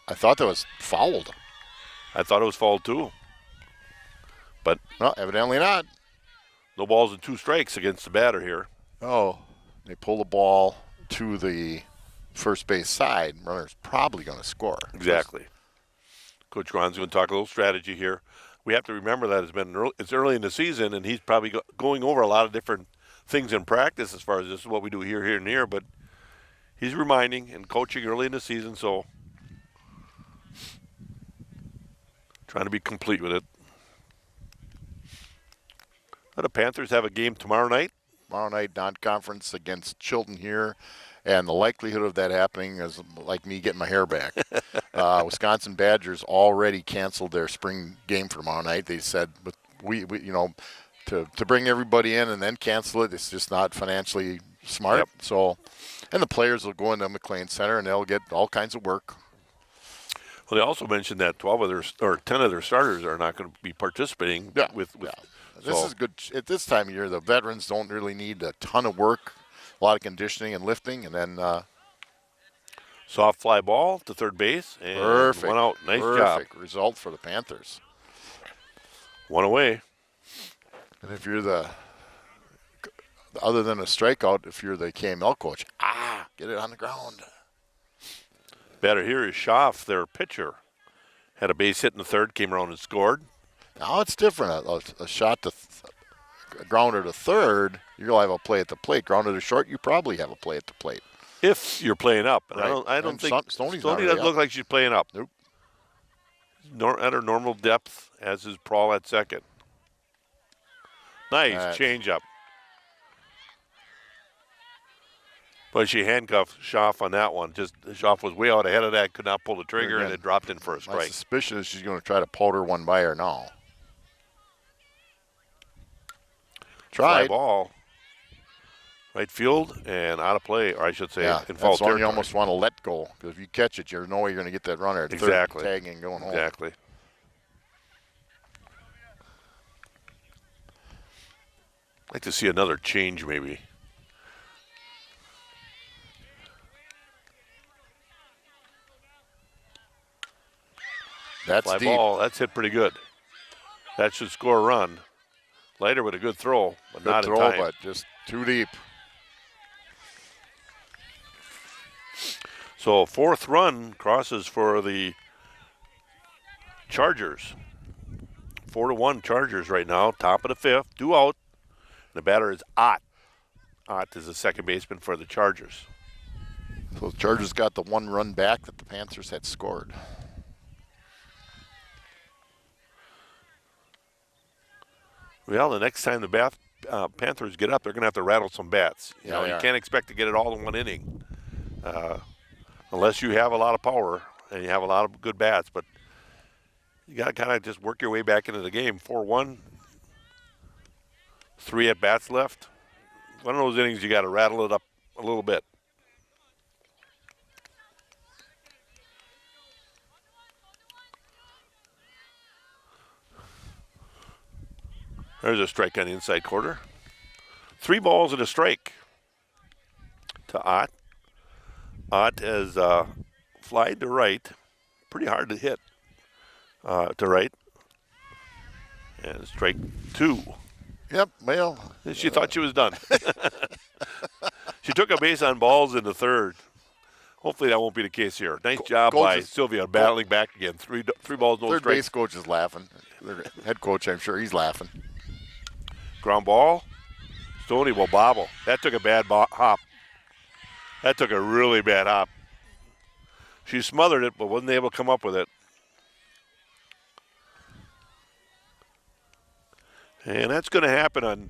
I thought that was fouled. I thought it was fouled too. But No, evidently not. no balls and 2 strikes against the batter here. Oh, they pull the ball to the first base side. Runner's probably going to score. Exactly. Coach Gron's going to talk a little strategy here. We have to remember that it's early in the season, and he's probably going over a lot of different things in practice as far as this is what we do here, and here. But he's reminding and coaching early in the season, so trying to be complete with it. The Panthers have a game tomorrow night. Tomorrow night, non-conference against Chilton here, and the likelihood of that happening is like me getting my hair back. Wisconsin Badgers already canceled their spring game for tomorrow night. They said, but we to bring everybody in and then cancel it, it's just not financially smart. Yep. So, and the players will go into McLean Center and they'll get all kinds of work. Well, they also mentioned that 10 of their starters are not going to be participating. Yeah. With This is good. At this time of year, the veterans don't really need a ton of work, a lot of conditioning and lifting, and then soft fly ball to third base and perfect. one out. Nice job. Perfect result for the Panthers. One away. And if you're other than a strikeout, if you're the KML coach, get it on the ground. Batter here is Schaff, their pitcher. Had a base hit in the third, came around and scored. Now it's different. A shot to a grounder to third, you'll have a play at the plate. Grounder to short, you probably have a play at the plate. If you're playing up, and Right. I don't And think Stoney's Stoney not doesn't really look like she's playing up. Nope. At her normal depth, as is Prawl at second. Nice changeup. But she handcuffed Schaff on that one. Just Schaff was way out ahead of that, could not pull the trigger, and it dropped in for a My strike. suspicion is she's going to try to powder one by her now. Fly Tried. ball. Right field and out of play, or I should say, in foul that's one territory. you almost want to let go, because if you catch it, you know you're going to get that runner at Exactly. third, tagging and going home. Exactly. I'd like to see another change, maybe. That's Fly deep. ball, that's hit pretty good. That should score a run. Later with a good throw, but Good not throw, in time. but just too deep. So 4th run crosses for the Chargers. 4-1 Chargers right now, top of the 5th, 2 out. The batter is Ott. Ott is the second baseman for the Chargers. So the Chargers got the one run back that the Panthers had scored. Well, the next time the Panthers get up, they're going to have to rattle some bats. You Yeah, they you are. can't expect to get it all in one inning, unless you have a lot of power and you have a lot of good bats. But you got to kind of just work your way back into the game. 4-1, 3 at bats left. One of those innings you got to rattle it up a little bit. There's a strike on the inside quarter. 3 balls and a strike to Ott. Ott has flied to right. Pretty hard to hit to right. And strike 2. Yep, well. She thought she was done. She took a base on balls in the third. Hopefully that won't be the case here. Nice job Coach by is- Sylvia battling back again. Three balls, no Third base strikes. coach is laughing. Their head coach, I'm sure he's laughing. Ground ball. Stoney will bobble. That took a bad hop. That took a really bad hop. She smothered it, but wasn't able to come up with it. And that's going to happen on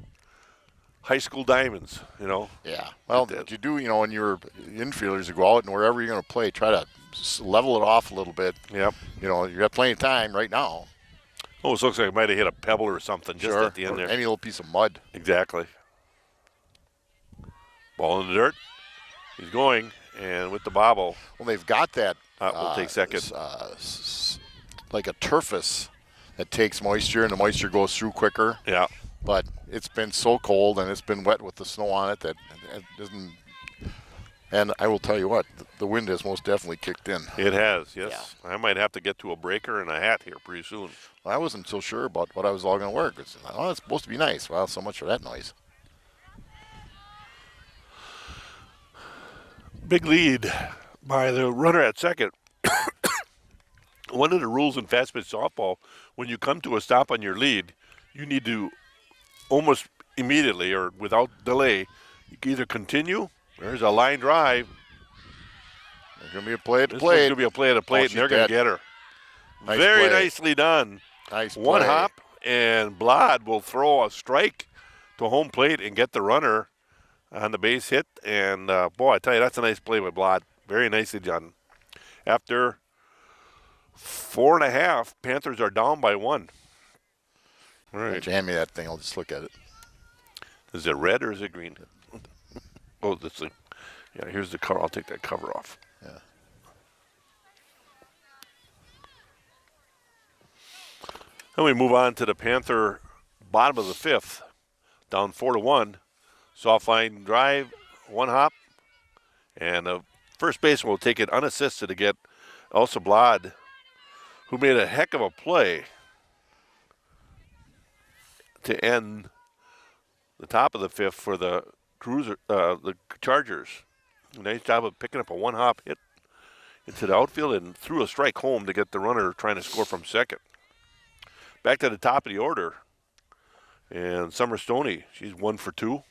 high school diamonds, you know. Yeah. Well, Like that. what you do, when you're infielders, you go out and wherever you're going to play, try to level it off a little bit. Yep. You got plenty of time right now. Almost looks like it might have hit a pebble or something just at the end Or there. any little piece of mud. Exactly. Ball in the dirt. He's going, and with the bobble, Well, they've got that. we'll take second. Like a turfus that takes moisture, and the moisture goes through quicker. Yeah. but it's been so cold and it's been wet with the snow on it that it doesn't. And I will tell you what, the wind has most definitely kicked in. It has, yes. I might have to get to a breaker and a hat here pretty soon. I wasn't so sure about what I was all going to wear. It's supposed to be nice. Well, so much for that noise. Big lead by the runner at second. One of the rules in fast pitch softball, when you come to a stop on your lead, you need to almost immediately or without delay, you can either continue. There's a line drive. There's going to be a play at the This plate. one's going to be a play at the plate, and they're going to get her. Nice Very play. nicely done. Nice One play. hop, and Blad will throw a strike to home plate and get the runner on the base hit. And, boy, I tell you, that's a nice play by Blad. Very nicely done. After 4.5, Panthers are down by 1. All right. Jam me that thing. I'll just look at it. Is it red or is it green? Oh, that's the, yeah, here's the cover. I'll take that cover off. Yeah. Then we move on to the Panther bottom of the 5th, down 4-1. Soft line drive, one hop, and the first baseman will take it unassisted to get Elsa Blad, who made a heck of a play to end the top of the 5th for the the Chargers. Nice job of picking up a one-hop hit into the outfield and threw a strike home to get the runner trying to score from second. Back to the top of the order, and Summer Stoney, she's 1 for 2.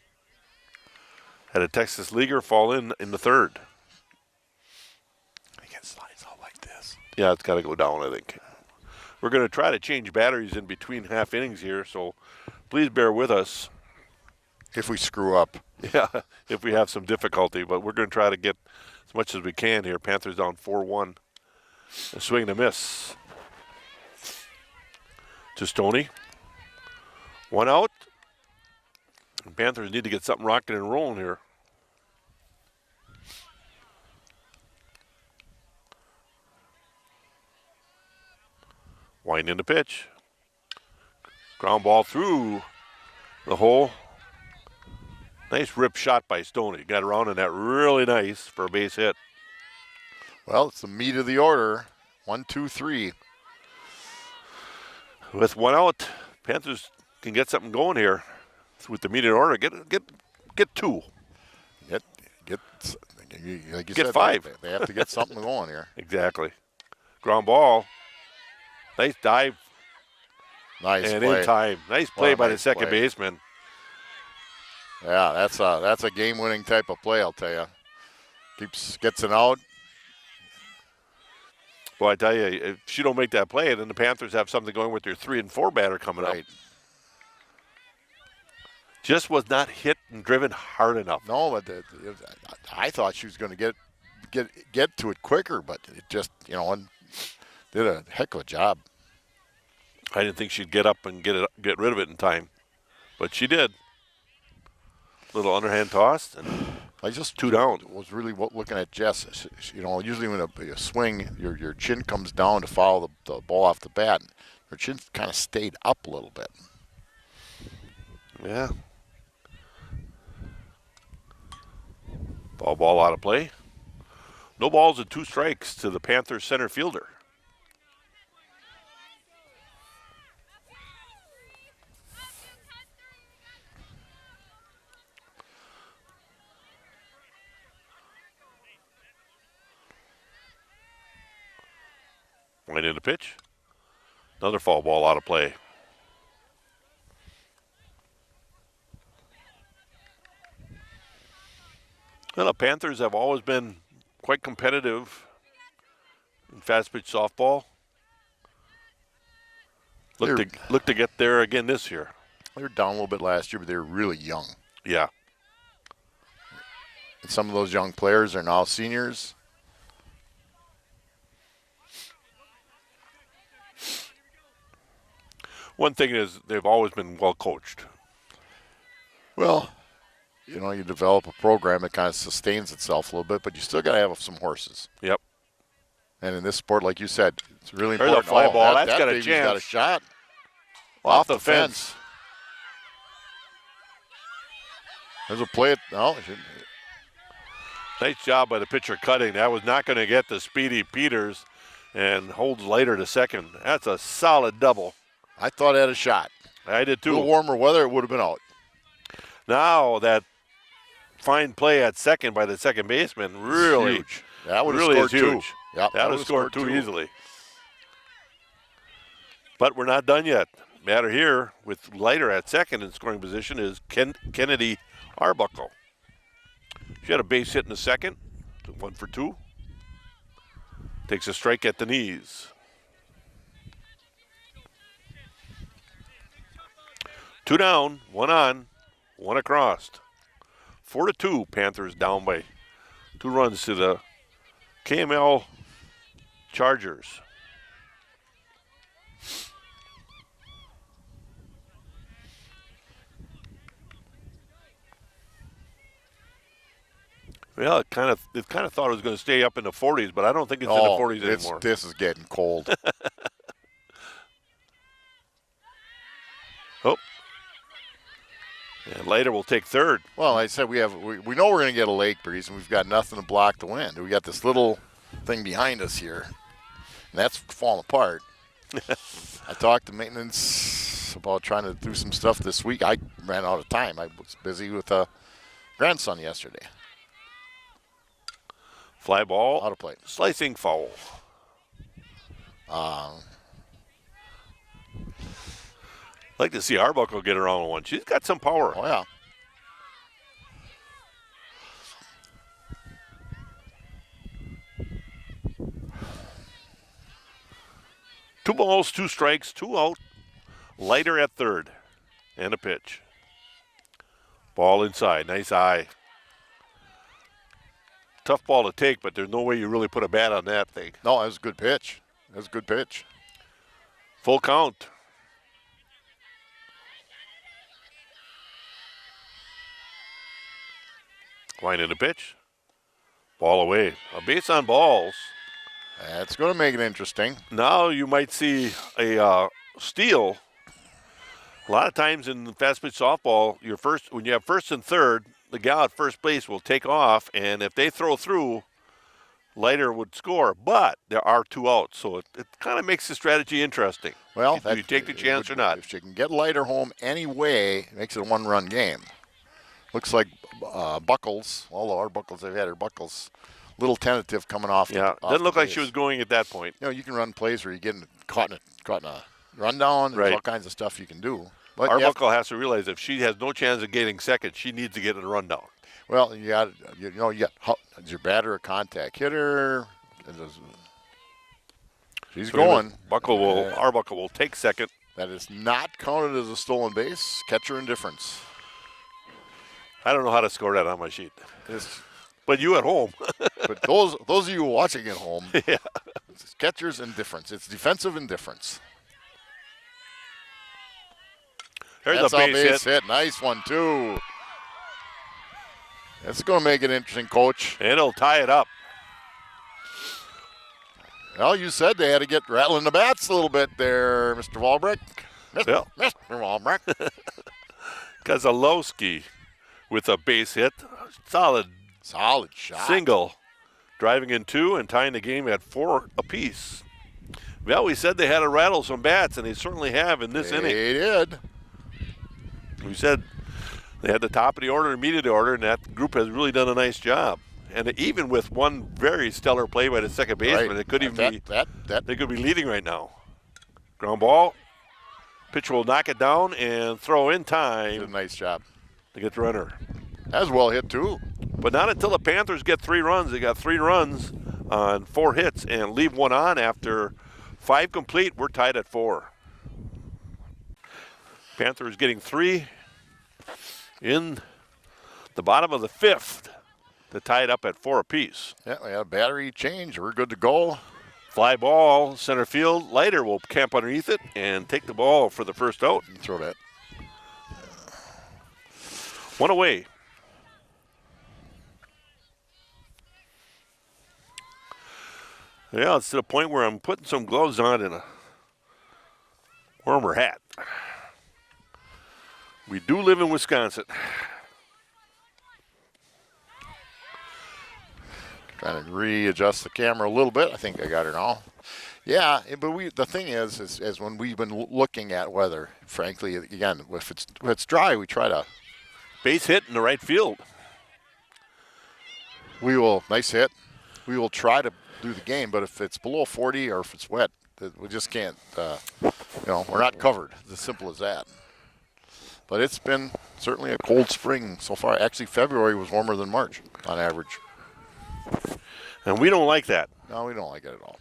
Had a Texas leaguer fall in the 3rd. I think it slides out like this. Yeah, it's got to go down, I think. We're going to try to change batteries in between half innings here, so please bear with us. If we screw up. Yeah, if we have some difficulty, but we're going to try to get as much as we can here. Panthers down 4-1. A swing and a miss to Stoney. 1 out. And Panthers need to get something rocking and rolling here. Winding the pitch. Ground ball through the hole. Nice rip shot by Stoney. Got around in that really nice for a base hit. Well, it's the meat of the order. 1, 2, 3. With 1 out, Panthers can get something going here with the meat of the order. Get 2. Like you Get said, 5. They have to get something going here. Exactly. Ground ball. Nice dive Nice and play. in time. Nice play What a by the nice second play. baseman. Yeah, that's a game-winning type of play, I'll tell you. Gets it out. Well, I tell you, if she don't make that play, then the Panthers have something going with their 3 and 4 batter coming up. Right. Just was not hit and driven hard enough. No, but I thought she was going to get to it quicker, but it just and did a heck of a job. I didn't think she'd get up and get rid of it in time, but she did. Little underhand toss, and I just 2 down. was really looking at Jess. Usually when you swing, your chin comes down to follow the ball off the bat. Her chin kind of stayed up a little bit. Yeah. Ball out of play. No balls and 2 strikes to the Panthers center fielder. Went in the pitch. Another foul ball out of play. Well, the Panthers have always been quite competitive in fast pitch softball. Look to get there again this year. They were down a little bit last year, but they were really young. Yeah. And some of those young players are now seniors. One thing is they've always been well coached. Well, you develop a program that kind of sustains itself a little bit, but you still got to have some horses. Yep. And in this sport, like you said, it's really There's a important. fly ball. That's that got a baby's chance. got a shot. Off the fence. There's a play. No, Nice job by the pitcher cutting. That was not going to get the speedy Peters and holds Leiter to second. That's a solid double. I thought I had a shot. I did A too. little warmer weather, it would have been out. Now that fine play at second by the second baseman really, Huge. That would have really scored is two. huge. Yep, That would have scored two easily. But we're not done yet. Matter here with Leiter at second in scoring position is Kennedy Arbuckle. She had a base hit in the second, 1 for 2. Takes a strike at the knees. 2 down, 1 on, 1 across. 4-2, Panthers down by 2 runs to the KML Chargers. Well, it kind of thought it was going to stay up in the 40s, but I don't think it's in the 40s anymore. This is getting cold. Oh. And Leiter will take third. Well, I said we know we're going to get a lake breeze, and we've got nothing to block the wind. We got this little thing behind us here, and that's falling apart. I talked to maintenance about trying to do some stuff this week. I ran out of time. I was busy with a grandson yesterday. Fly ball. Out of play. Slicing foul. Like to see Arbuckle get around one. She's got some power. Oh, yeah. Two balls, 2 strikes, 2 out. Leiter at third. And a pitch. Ball inside. Nice eye. Tough ball to take, but there's no way you really put a bat on that thing. No, that was a good pitch. That was a good pitch. Full count. Line in the pitch. Ball away. A base on balls. That's going to make it interesting. Now you might see a steal. A lot of times in fast pitch softball, when you have first and third, the gal at first base will take off, and if they throw through, Leiter would score. But there are 2 outs, so it kind of makes the strategy interesting. Well, do you take the chance or not? If she can get Leiter home anyway, it makes it a 1-run game. Looks like Buckles, all our Buckles they've had are Buckles, little tentative coming off. Yeah, doesn't look like she was going at that point. You know, you can run plays where you get caught in a rundown. There's Right. all kinds of stuff you can do. But Arbuckle has to realize if she has no chance of getting second, she needs to get in a rundown. Well, you got is your batter a contact hitter? She's going. Arbuckle will take second. That is not counted as a stolen base. Catcher indifference. I don't know how to score that on my sheet. It's, But you at home. but those of you watching at home, Yeah. it's catcher's indifference. It's defensive indifference. There's That's a base hit. Nice one, too. It's going to make it interesting, Coach. And it'll tie it up. Well, you said they had to get rattling the bats a little bit there, Mr. Walbrecht. Yeah. Mr. Walbrecht. Kozlowski with a base hit. Solid Shot. single. Driving in 2 and tying the game at 4 apiece. Well, we said they had to rattle some bats, and they certainly have in this inning. They did. We said they had the top of the order and meat of the order, and that group has really done a nice job. And even with one very stellar play by the second baseman, Right. it could even be That they could be leading right now. Ground ball. Pitcher will knock it down and throw in did a time nice job. to get the runner. That was well hit, too. But not until the Panthers get 3 runs. They got 3 runs on 4 hits and leave 1 on after 5 complete. We're tied at 4. Panthers getting 3 in the bottom of the 5th to tie it up at 4 apiece. Yeah, we had a battery change. We're good to go. Fly ball, center field. Leiter will camp underneath it and take the ball for the first out. You can throw that. 1 away. Yeah, it's to the point where I'm putting some gloves on and a warmer hat. We do live in Wisconsin. Trying to readjust the camera a little bit. I think I got her now. Yeah, but the thing is when we've been looking at weather, frankly, again, if it's dry, we try to. Base hit in the right field. Nice hit. We will try to do the game, but if it's below 40 or if it's wet, we just can't. We're not covered. It's as simple as that. But it's been certainly a cold spring so far. Actually, February was warmer than March on average. And we don't like that. No, we don't like it at all.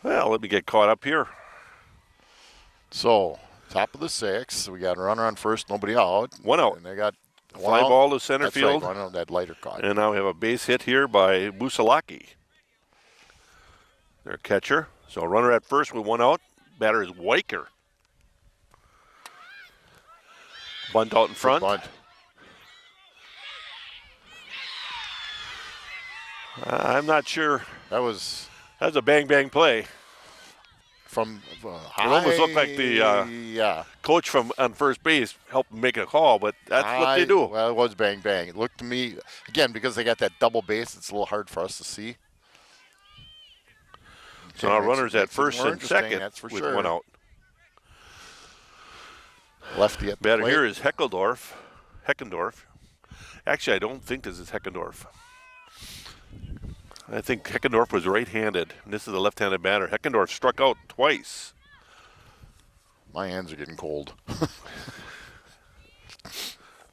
Well, let me get caught up here. So, top of the 6th, we got a runner on first, nobody out. 1 out. And they got Fly ball to center That's field. Right, one out, that lighter caught. And now we have a base hit here by Busalaki, their catcher. So runner at first with 1 out. Batter is Weicker. Bunt out in front. Bunt. I'm not sure. That was a bang play. from high. It almost looked like the coach from on first base helped make a call, but that's what they do. Well, it was bang. It looked to me, again, because they got that double base, it's a little hard for us to see. So now runners at first and second that's for with sure. 1 out. Lefty at the Batter plate. here is Heckendorf. Actually, I don't think this is Heckendorf. I think Heckendorf was right-handed, and this is a left-handed batter. Heckendorf struck out twice. My hands are getting cold.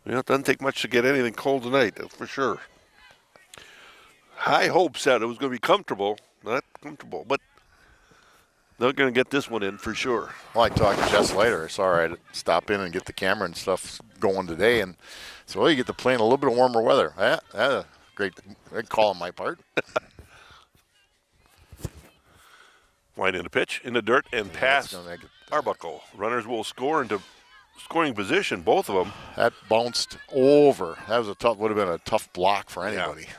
It doesn't take much to get anything cold tonight, that's for sure. High hopes that it was going to be comfortable. Not comfortable, but they're going to get this one in for sure. Well, I talked to Jess later. It's all right. Stop in and get the camera and stuff going today. And so you get to play in a little bit of warmer weather. Great call on my part. Line in the pitch, in the dirt, and pass Arbuckle. Runners will score into scoring position, both of them. That bounced over. That was would have been a tough block for anybody. Yeah.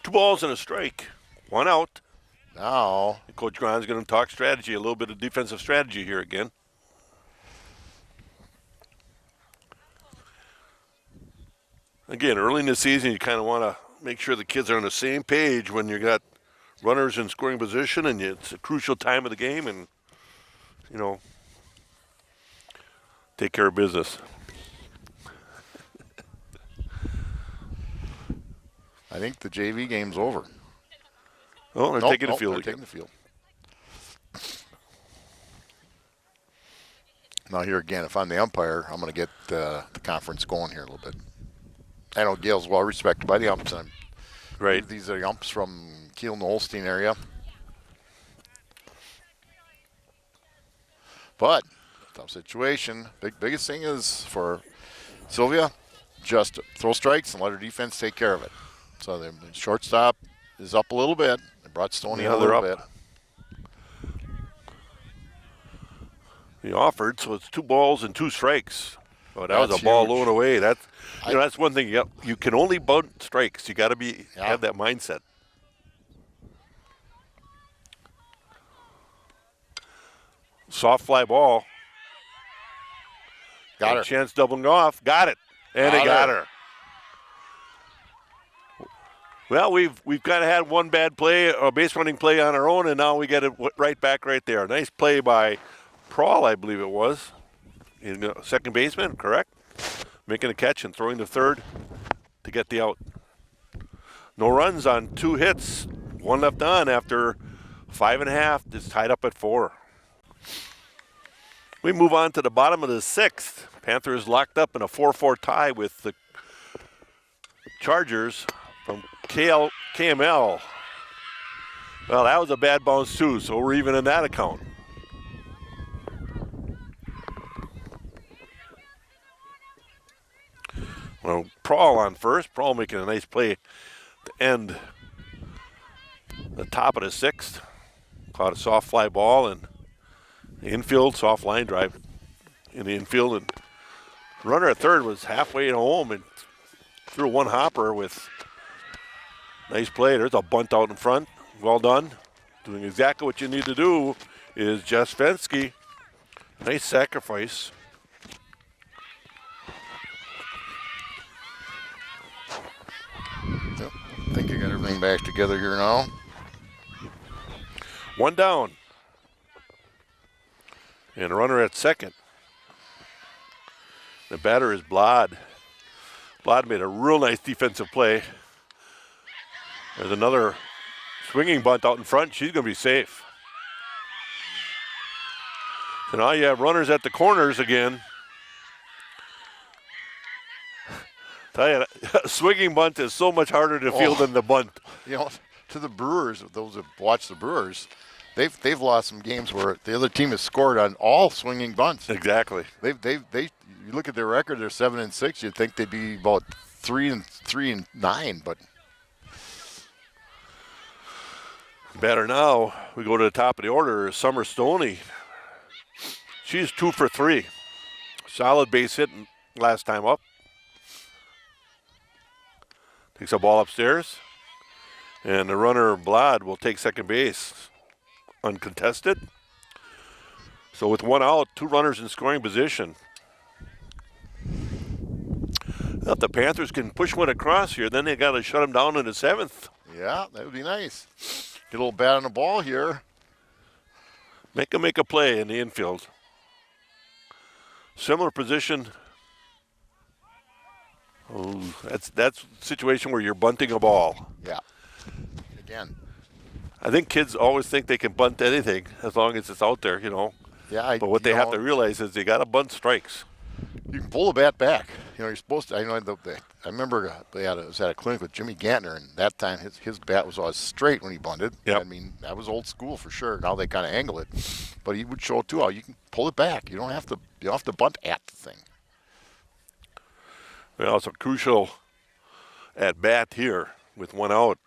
2 balls and a strike. 1 out. Now, Coach Gron's going to talk strategy, a little bit of defensive strategy here again. Again, early in the season, you kind of want to make sure the kids are on the same page when you got runners in scoring position, and it's a crucial time of the game, and, take care of business. I think the JV game's over. Oh, they're taking the field they're again. taking the field. Now here again, if I'm the umpire, I'm going to get the conference going here a little bit. I know Gail's well respected by the umps. Right. These are the umps from Kiel and the Holstein area. But tough situation. Biggest thing is for Sylvia, just throw strikes and let her defense take care of it. So the shortstop is up a little bit. They brought Stoney a little bit. He offered, so it's 2 balls and 2 strikes. Oh, that was That's a ball huge. low and away. That's that's one thing. You can only bunt strikes. You got to have that mindset. Soft fly ball. Got her. Chance doubling off. Got it. And they got her. Well, we've kind of had one bad play, a base running play on our own, and now we get it right back right there. Nice play by Prawl, I believe it was, in second baseman, correct? Making a catch and throwing to third to get the out. No runs on 2 hits, 1 left on after 5.5. It's tied up at 4. We move on to the bottom of the 6th. Panthers locked up in a 4-4 tie with the Chargers from KML. Well, that was a bad bounce too, so we're even in that account. Well, Prawl on first. Prawl making a nice play to end the top of the 6th. Caught a soft fly ball and the infield, soft line drive in the infield. And the runner at third was halfway home and threw 1 hopper with nice play. There's a bunt out in front. Well done. Doing exactly what you need to do is Jess Fensky. Nice sacrifice. think I got everything back together here now. One down. And a runner at second. The batter is Blod. Blod made a real nice defensive play. There's another swinging bunt out in front. She's going to be safe. So now you have runners at the corners again. Tell you, a swinging bunt is so much harder to field than the bunt. You know, to the Brewers, those that watch the Brewers, they've lost some games where the other team has scored on all swinging bunts. Exactly. You look at their record, they're 7-6. You'd think they'd be about 3-9, but Batter now, we go to the top of the order, Summer Stoney. She's 2 for 3. Solid base hit last time up. Takes a ball upstairs. And the runner, Blod, will take second base uncontested. So with one out, 2 runners in scoring position. Now if the Panthers can push one across here, then they got to shut them down in the 7th. yeah, that would be nice. Get a little bat on the ball here. Make a play in the infield. Similar position. Oh, that's a situation where you're bunting a ball. Yeah. Again. I think kids always think they can bunt anything as long as it's out there, you know. Yeah. But what they have to realize is they got to bunt strikes. You can pull the bat back. You know, you're supposed to. I remember I was at a clinic with Jimmy Gantner, and that time his bat was always straight when he bunted. Yep. I mean, that was old school for sure. Now they kind of angle it, but he would show too how you can pull it back. You don't have to bunt at the thing. Well, it's a crucial at bat here with one out.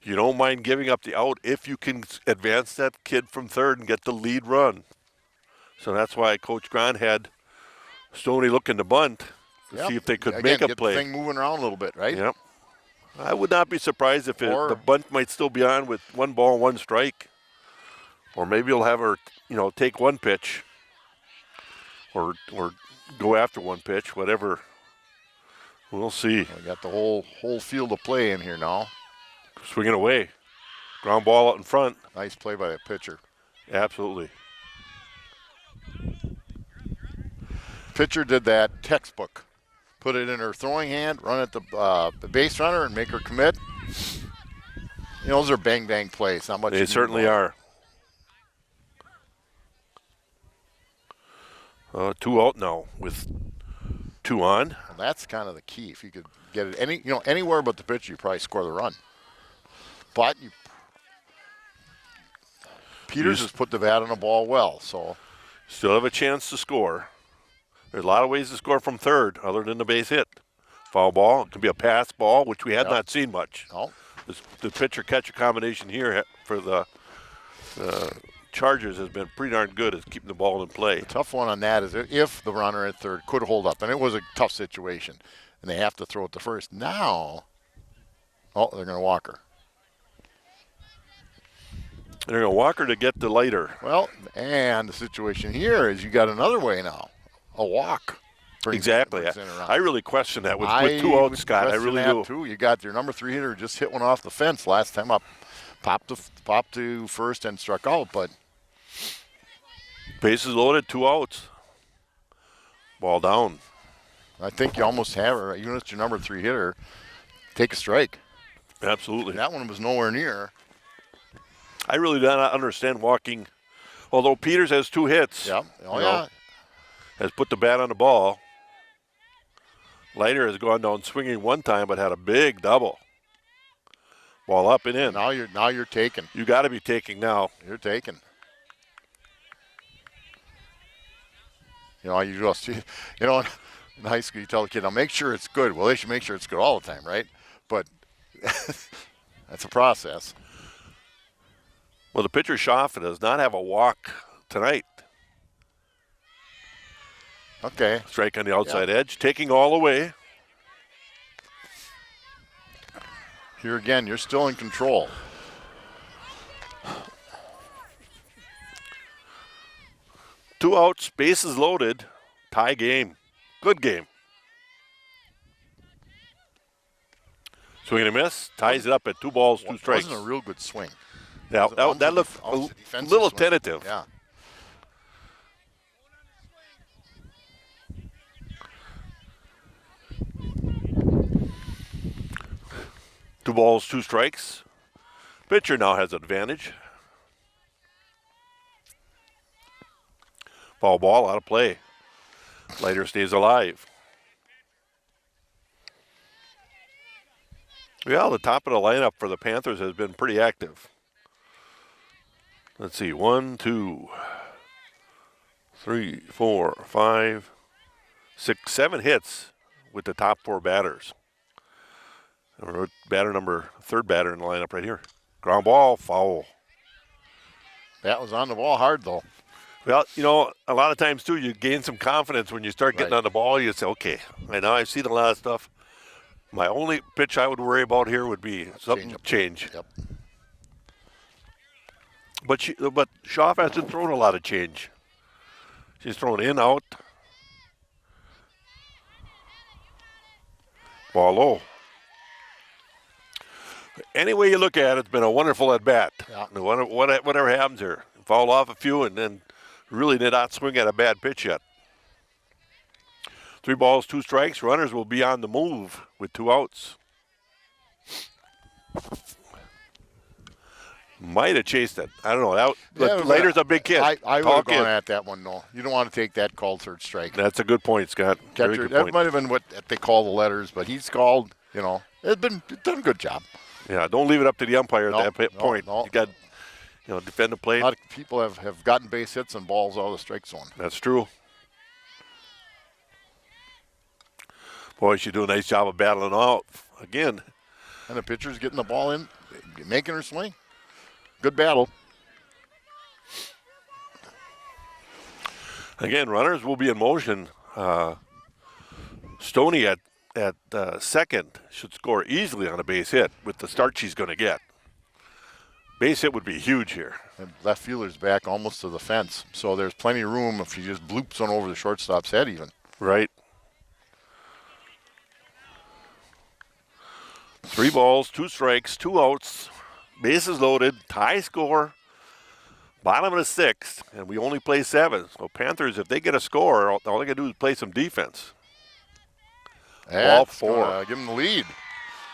You don't mind giving up the out if you can advance that kid from third and get the lead run. So that's why Coach Grant had Stoney looking to bunt to see if they could make a get play. The thing moving around a little bit, right? Yep. I would not be surprised if the bunt might still be on with 1 ball, 1 strike. Or maybe you'll have her, take 1 pitch or go after 1 pitch, whatever. We'll see. We got the whole field of play in here now. Swinging away. Ground ball out in front. Nice play by the pitcher. Absolutely. Pitcher did that textbook. Put it in her throwing hand, run at the base runner, and make her commit. Those are bang plays. Not much. They certainly are. 2 out now with 2 on. Well, that's kind of the key. If you could get it anywhere but the pitcher, you probably score the run. But Peters has put the bat on the ball well, so still have a chance to score. There's a lot of ways to score from third other than the base hit. Foul ball, it can be a pass ball, which we had not seen much. No. The pitcher-catcher combination here for the Chargers has been pretty darn good at keeping the ball in play. The tough one on that is if the runner at third could hold up, and it was a tough situation, and they have to throw it to first. Now, they're going to walk her. They're going to walk her to get the lighter. Well, and the situation here is you got another way now. A walk. Exactly. I really question that with 2 outs, Scott. I really do. Too. You got your number 3 hitter just hit one off the fence last time up. Popped to first and struck out, but bases loaded, 2 outs. Ball down. I think you almost have her. Even if it's your number 3 hitter, take a strike. Absolutely. And that one was nowhere near. I really do not understand walking. Although Peters has 2 hits. Yeah. Yeah. Has put the bat on the ball. Leiter has gone down swinging 1 time, but had a big double. Ball up and in. Now you're taking. You got to be taking now. You're taking. You just, in high school you tell the kid, now make sure it's good. Well, they should make sure it's good all the time, right? But that's a process. Well, the pitcher, Schaff, does not have a walk tonight. Okay. Strike on the outside edge, taking all away. Here again, you're still in control. Two outs, bases loaded, tie game. Good game. Swing and a miss. Ties it up at 2 balls, 2 strikes. Wasn't a real good swing. Yeah, that looked a little tentative. Yeah. Two balls, 2 strikes. Pitcher now has advantage. Foul ball, out of play. Leiter stays alive. Yeah, the top of the lineup for the Panthers has been pretty active. Let's see, 1, 2, 3, 4, 5, 6, 7 hits with the top 4 batters. Third batter in the lineup right here. Ground ball, foul. That was on the ball hard, though. Well, you know, a lot of times, too, you gain some confidence when you start getting on the ball. You say, okay, I know I've seen a lot of stuff. My only pitch I would worry about here would be something change. Yep. But Schaaf hasn't thrown a lot of change. She's thrown in, out. Ball low. Any way you look at it, it's been a wonderful at-bat. Yeah. Whatever happens here. Foul off a few and then really did not swing at a bad pitch yet. 3 balls, 2 strikes. Runners will be on the move with 2 outs. Might have chased it. I don't know. Leiter's a big kid. I would have gone at that one, though. You don't want to take that called third strike. That's a good point, Scott. Very Catcher, good that point. might have been what they call the letters, but he's called, you know, it's done a good job. Yeah, don't leave it up to the umpire at that point. No. You got, defend the plate. A lot of people have gotten base hits and balls out of the strike zone. That's true. Boy, she do a nice job of battling out again. And the pitcher's getting the ball in, making her swing. Good battle. Again, runners will be in motion. Stoney at second should score easily on a base hit with the start she's going to get. Base hit would be huge here. And left fielder's back almost to the fence, so there's plenty of room if she just bloops on over the shortstop's head even. Right. 3 balls, 2 strikes, 2 outs. Bases loaded, tie score, bottom of the 6th, and we only play 7. So Panthers, if they get a score, all they got to do is play some defense. Ball 4. Give them the lead.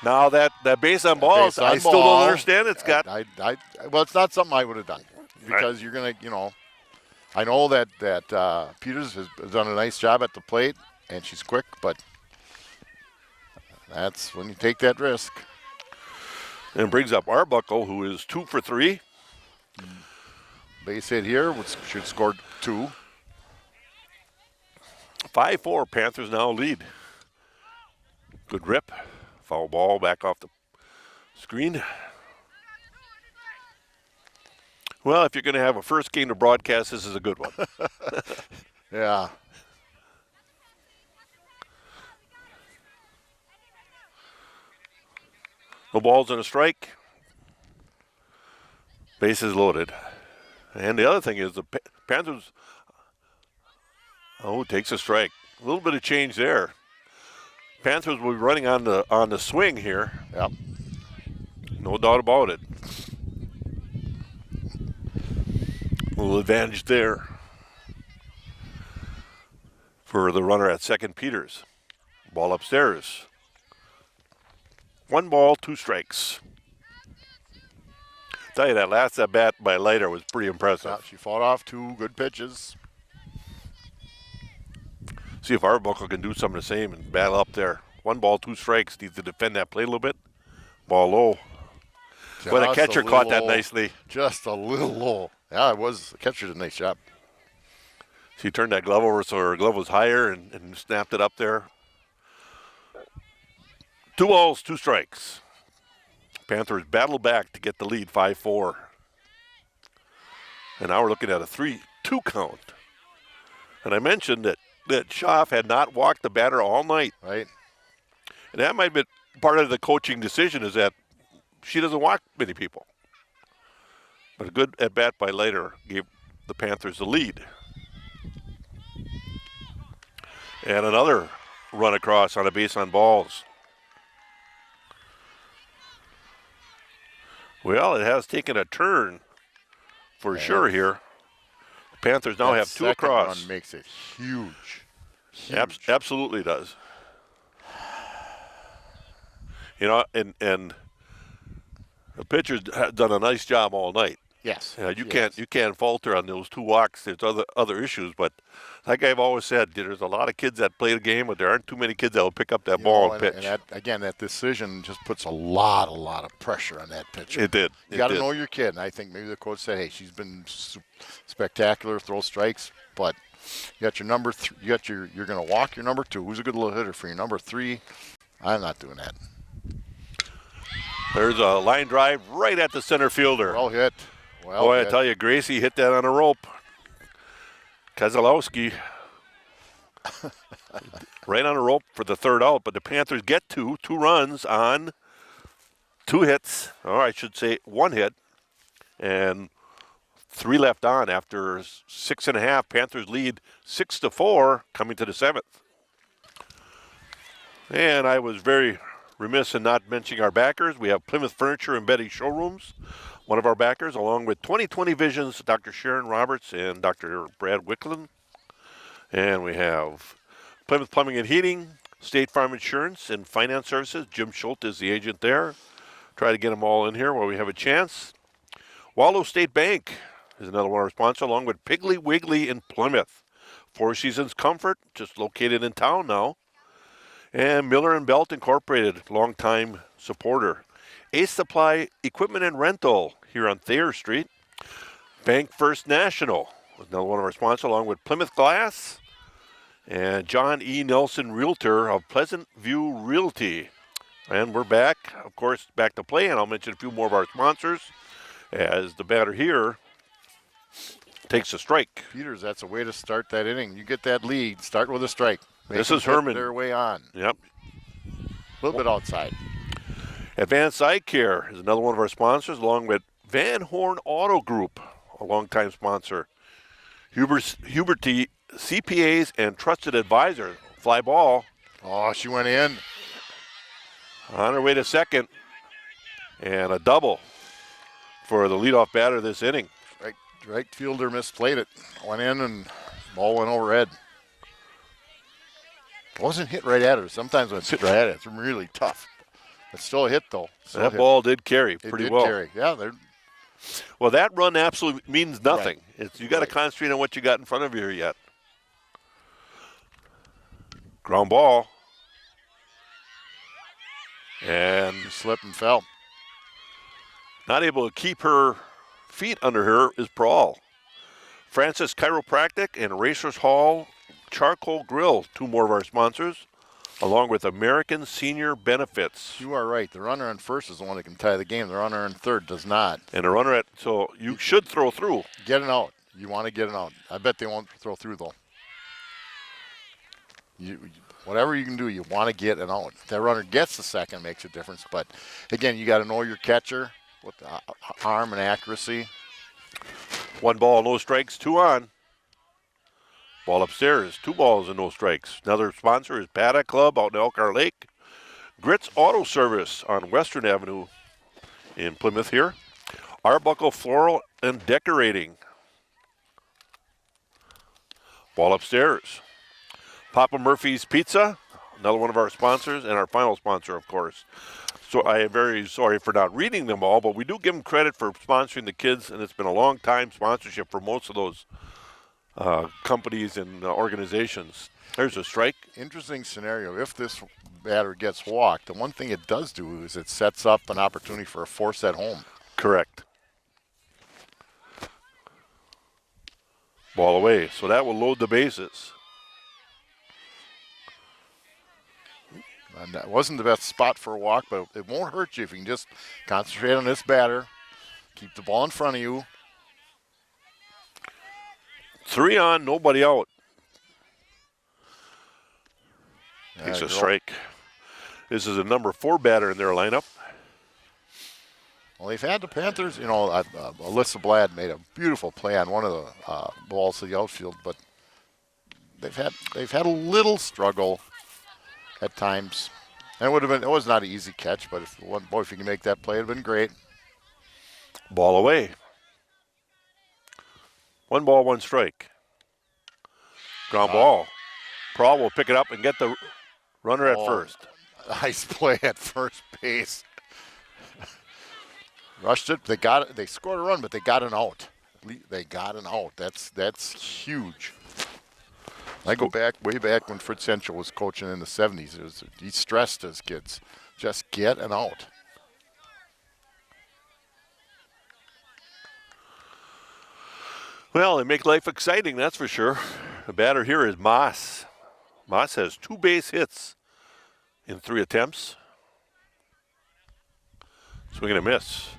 Now that base on balls, I still don't understand it, Scott. Well, it's not something I would have done because you're going to, I know that Peters has done a nice job at the plate and she's quick, but that's when you take that risk. And brings up Arbuckle, who is 2 for 3. Base hit here, which should score 2. 5-4, Panthers now lead. Good rip. Foul ball back off the screen. Well, if you're going to have a first game to broadcast, this is a good one. Yeah. No balls and a strike. Bases loaded. And the other thing is the Panthers, takes a strike. A little bit of change there. Panthers will be running on the swing here. Yep. No doubt about it. A little advantage there for the runner at second, Peters. Ball upstairs. 1 ball, 2 strikes. Tell you that last at bat by Leiter was pretty impressive. Yeah, she fought off 2 good pitches. See if Arbuckle can do some of the same and battle up there. 1 ball, 2 strikes. Needs to defend that play a little bit. Ball low. But the catcher caught that nicely. Just a little low. Yeah, it was. The catcher did a nice job. She turned that glove over so her glove was higher and snapped it up there. 2 balls, 2 strikes. Panthers battle back to get the lead 5-4. And now we're looking at a 3-2 count. And I mentioned that Schaaf had not walked the batter all night. Right. And that might have been part of the coaching decision is that she doesn't walk many people. But a good at-bat by Leiter gave the Panthers the lead. And another run across on a base on balls. Well, it has taken a turn for sure here. The Panthers now That have two second across. run makes it huge. Huge. Absolutely does. You know, and the pitcher's done a nice job all night. Yes. You can't falter on those two walks. There's other issues, but like I've always said, there's a lot of kids that play the game, but there aren't too many kids that will pick up that ball and pitch. And that, again, that decision just puts a lot of pressure on that pitcher. It did. You got to know your kid. And I think maybe the coach said, "Hey, she's been spectacular, throw strikes, but you got your number. You're going to walk your number 2. Who's a good little hitter for your number 3? I'm not doing that." There's a line drive right at the center fielder. Well hit. Boy, I tell you, Gracie hit that on a rope. Kozlowski right on a rope for the third out, but the Panthers get two runs on 2 hits, or I should say 1 hit, and 3 left on after 6.5. Panthers lead 6-4 coming to the 7th. And I was very remiss in not mentioning our backers. We have Plymouth Furniture and Bedding Showrooms, one of our backers, along with 20/20 Visions, Dr. Sharon Roberts and Dr. Brad Wicklund. And we have Plymouth Plumbing and Heating, State Farm Insurance and Finance Services. Jim Schultz is the agent there. Try to get them all in here while we have a chance. Wallow State Bank is another one of our sponsors, along with Piggly Wiggly in Plymouth. Four Seasons Comfort, just located in town now. And Miller & Belt Incorporated, longtime supporter. Ace Supply Equipment and Rental here on Thayer Street. Bank First National was another one of our sponsors, along with Plymouth Glass and John E. Nelson, Realtor of Pleasant View Realty. And we're back, of course, back to play, and I'll mention a few more of our sponsors as the batter here takes a strike. Peters, that's a way to start that inning. You get that lead, start with a strike. This is Herman. Their way on. Yep. A little bit outside. Advanced Eye Care is another one of our sponsors, along with Van Horn Auto Group, a longtime sponsor. Huberty CPAs and Trusted Advisor. Fly ball. Oh, she went in. On her way to second. And a double for the leadoff batter this inning. Right fielder misplayed it. Went in and ball went overhead. It wasn't hit right at her. Sometimes when it's hit right at it, it's really tough. It's still a hit, though. That ball did carry pretty well. Carry. Yeah, well, that run absolutely means nothing. Right. You got to concentrate on what you got in front of you here yet. Ground ball. And she slipped and fell. Not able to keep her feet under her is Prawl. Francis Chiropractic and Racers Hall Charcoal Grill, 2 more of our sponsors, along with American Senior Benefits. You are right. The runner on first is the one that can tie the game. The runner on third does not. And the runner so you should throw through. Get it out. You want to get it out. I bet they won't throw through, though. Whatever you can do, you want to get it out. If that runner gets the second, makes a difference. But, again, you got to know your catcher with the arm and accuracy. 1 ball, no strikes, 2 on. Ball upstairs, 2 balls and no strikes. Another sponsor is Paddock Club out in Elkhart Lake. Grits Auto Service on Western Avenue in Plymouth here. Arbuckle Floral and Decorating. Ball upstairs. Papa Murphy's Pizza, another one of our sponsors, and our final sponsor, of course. So I am very sorry for not reading them all, but we do give them credit for sponsoring the kids, and it's been a long time sponsorship for most of those companies and organizations. There's a strike. Interesting scenario. If this batter gets walked, the one thing it does do is it sets up an opportunity for a force at home. Correct. Ball away. So that will load the bases. And that wasn't the best spot for a walk, but it won't hurt you if you can just concentrate on this batter, keep the ball in front of you. 3 on, nobody out. Takes a strike. This is a number 4 batter in their lineup. Well, they've had the Panthers, Alyssa Blad made a beautiful play on one of the balls to the outfield, but they've had a little struggle at times. And it was not an easy catch, but if you can make that play, it would have been great. Ball away. 1 ball, 1 strike. Ground ball. Prawl will pick it up and get the runner at first. Nice play at first base. Rushed it. They got it. They scored a run, but they got an out. They got an out. That's huge. I go back way back when Fritz Henschel was coaching in the 70s. He stressed his kids, just get an out. Well, they make life exciting, that's for sure. The batter here is Moss. Moss has 2 base hits in 3 attempts. Swing and a miss.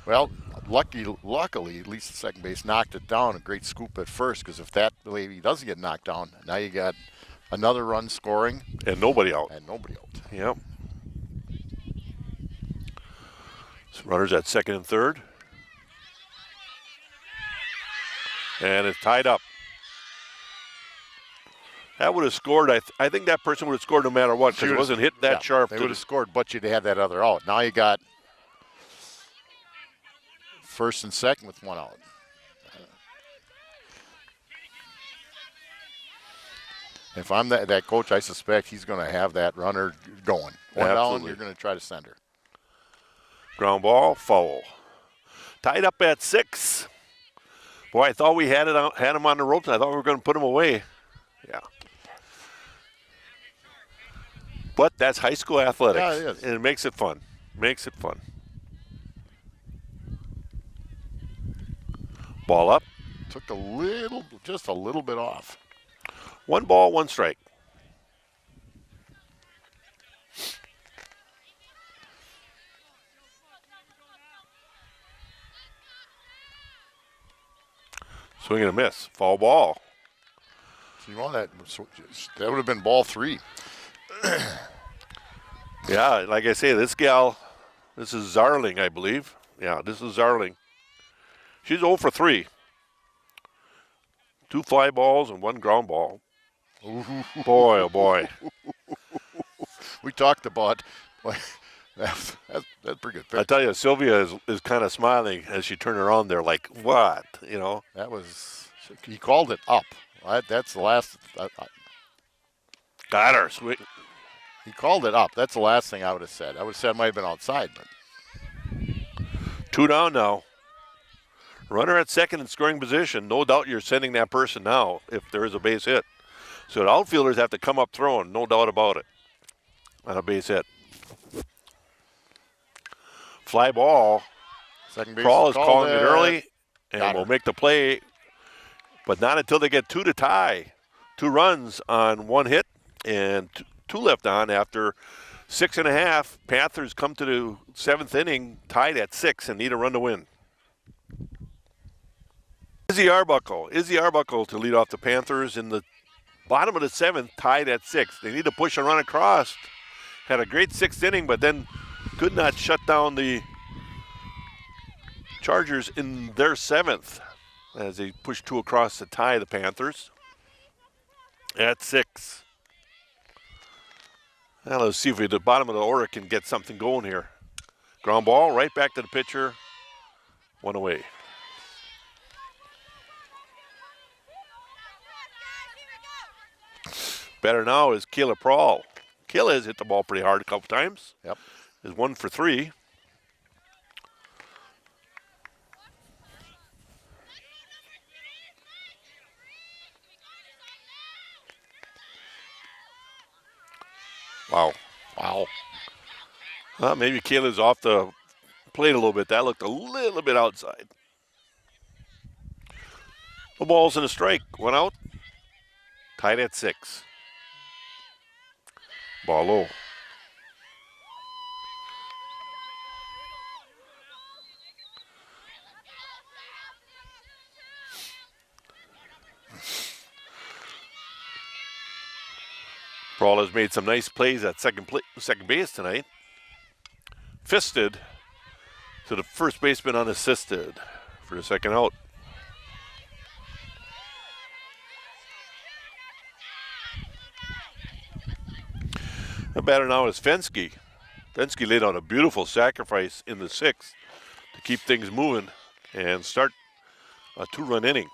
Well, luckily, at least the second base knocked it down. A great scoop at first, because if that lady doesn't get knocked down, now you got another run scoring. And nobody out. Yep. So runners at second and third. And it's tied up. That would have scored. I think that person would have scored no matter what, because it wasn't hit that sharp. They would have scored, but you'd had that other out. Now you got first and second with 1 out. If I'm that coach, I suspect he's going to have that runner going. 1 down, you're going to try to send her. Ground ball, foul. Tied up at 6. Boy, I thought we had him on the ropes. I thought we were going to put him away. Yeah. But that's high school athletics. Yeah, it is. And it makes it fun. Ball up. Took just a little bit off. 1 ball, 1 strike. Swing and a miss. Foul ball. So you want that would have been ball 3. Yeah, like I say, this gal, this is Zarling, I believe. Yeah, this is Zarling. She's 0 for 3. 2 fly balls and 1 ground ball. Boy, oh boy. We talked about that's pretty good pitch. I tell you, Sylvia is kind of smiling as she turned around there, like, what? He called it up. That's the last. Got her. Sweet. He called it up. That's the last thing I would have said. I would have said it might have been outside, but 2 down now. Runner at second in scoring position. No doubt you're sending that person now if there is a base hit. So the outfielders have to come up throwing, no doubt about it, on a base hit. Fly ball. Second base Prawl is calling it early Got and will her. make the play, but not until they get 2 to tie. 2 runs on 1 hit and 2 left on after 6.5. Panthers come to the 7th inning, tied at 6 and need a run to win. Izzy Arbuckle to lead off the Panthers in the bottom of the 7th, tied at 6. They need to push a run across. Had a great 6th inning, but then could not shut down the Chargers in their 7th as they pushed 2 across to tie the Panthers at 6. Now let's see if the bottom of the order can get something going here. Ground ball right back to the pitcher. 1 away. Better now is Kayla Prawl. Kayla has hit the ball pretty hard a couple times. Yep. Is 1 for 3. Wow. Well, maybe Kayla's off the plate a little bit. That looked a little bit outside. The ball's in a strike. 1 out. Tied at 6. Ball low. Prawl has made some nice plays at second base tonight. Fisted to the first baseman unassisted for the 2nd out. The batter now is Fensky. Fensky laid out a beautiful sacrifice in the 6th to keep things moving and start a 2-run inning.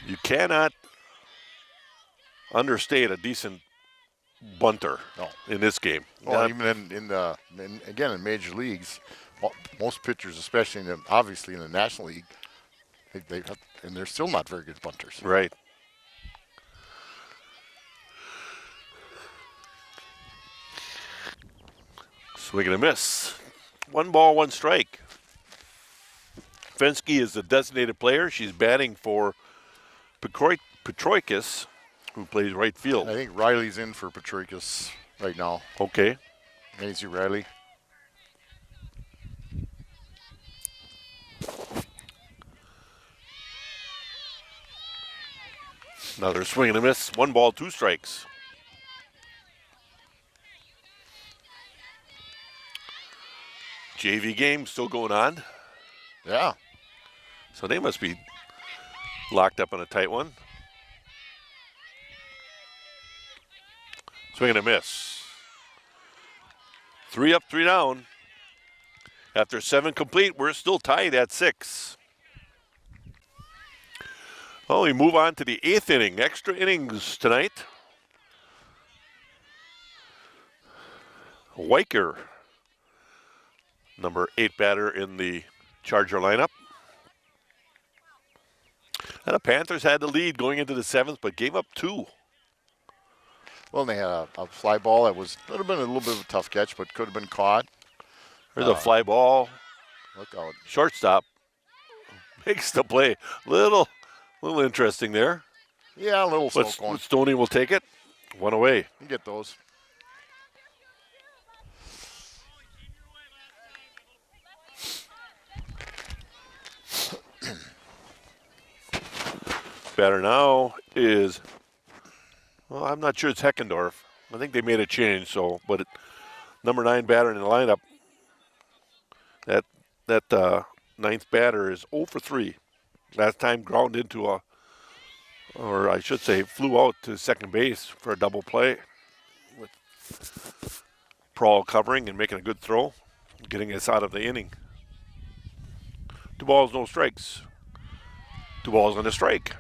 You cannot understate a decent bunter in this game. Well, even in major leagues, most pitchers, especially obviously in the National League, and they're still not very good bunters. Right. Swing and a miss. 1 ball, 1 strike. Fensky is the designated player. She's batting for Petroikis, who plays right field. I think Riley's in for Petroikis right now. Okay. Maisie Riley. Another swing and a miss. 1 ball, 2 strikes. JV game still going on. Yeah. So they must be locked up in a tight one. Swing and a miss. 3 up, 3 down. After 7 complete, we're still tied at 6. Well, we move on to the 8th inning. Extra innings tonight. Weicker, number 8 batter in the Charger lineup. And the Panthers had the lead going into the 7th, but gave up 2. Well, they had a fly ball that was a little bit of a tough catch, but could have been caught. There's a fly ball. Look out. Shortstop makes the play. Little interesting there. Yeah, a little slow But going. Stoney will take it. 1 away. You get those. Batter now is, well, I'm not sure it's Heckendorf. I think they made a change, but number 9 batter in the lineup, that 9th batter is 0 for 3. Last time ground into or I should say flew out to second base for a double play with Prawl covering and making a good throw, getting us out of the inning. 2 balls, no strikes. 2 balls and a strike.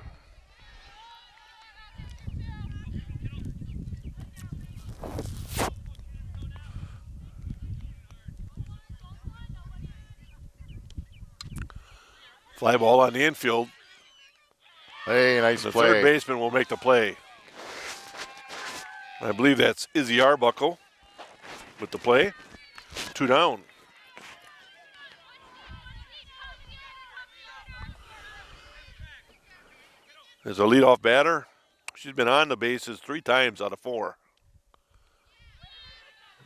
Fly ball on the infield. Hey, nice The play. third baseman will make the play. I believe that's Izzy Arbuckle with the play. 2 down. There's a leadoff batter. She's been on the bases 3 times out of 4.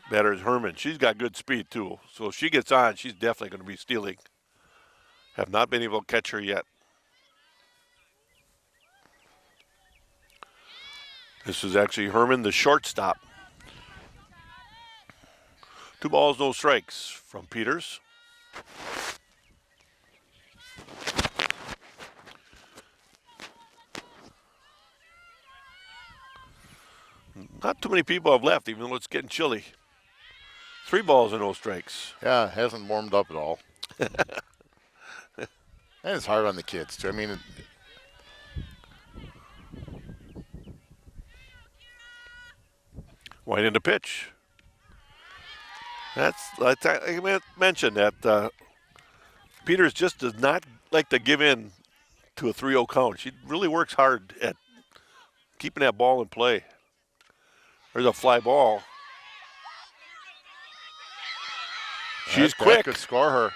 Batter is Herman. She's got good speed too. So if she gets on, she's definitely going to be stealing. Have not been able to catch her yet. This is actually Herman, the shortstop. 2 balls, no strikes from Peters. Not too many people have left, even though it's getting chilly. 3 balls and no strikes. Yeah, it hasn't warmed up at all. And it's hard on the kids, too. I mean, White into pitch. I mentioned that Peters just does not like to give in to a 3-0 count. She really works hard at keeping that ball in play. There's a fly ball. She's that quick. could score her.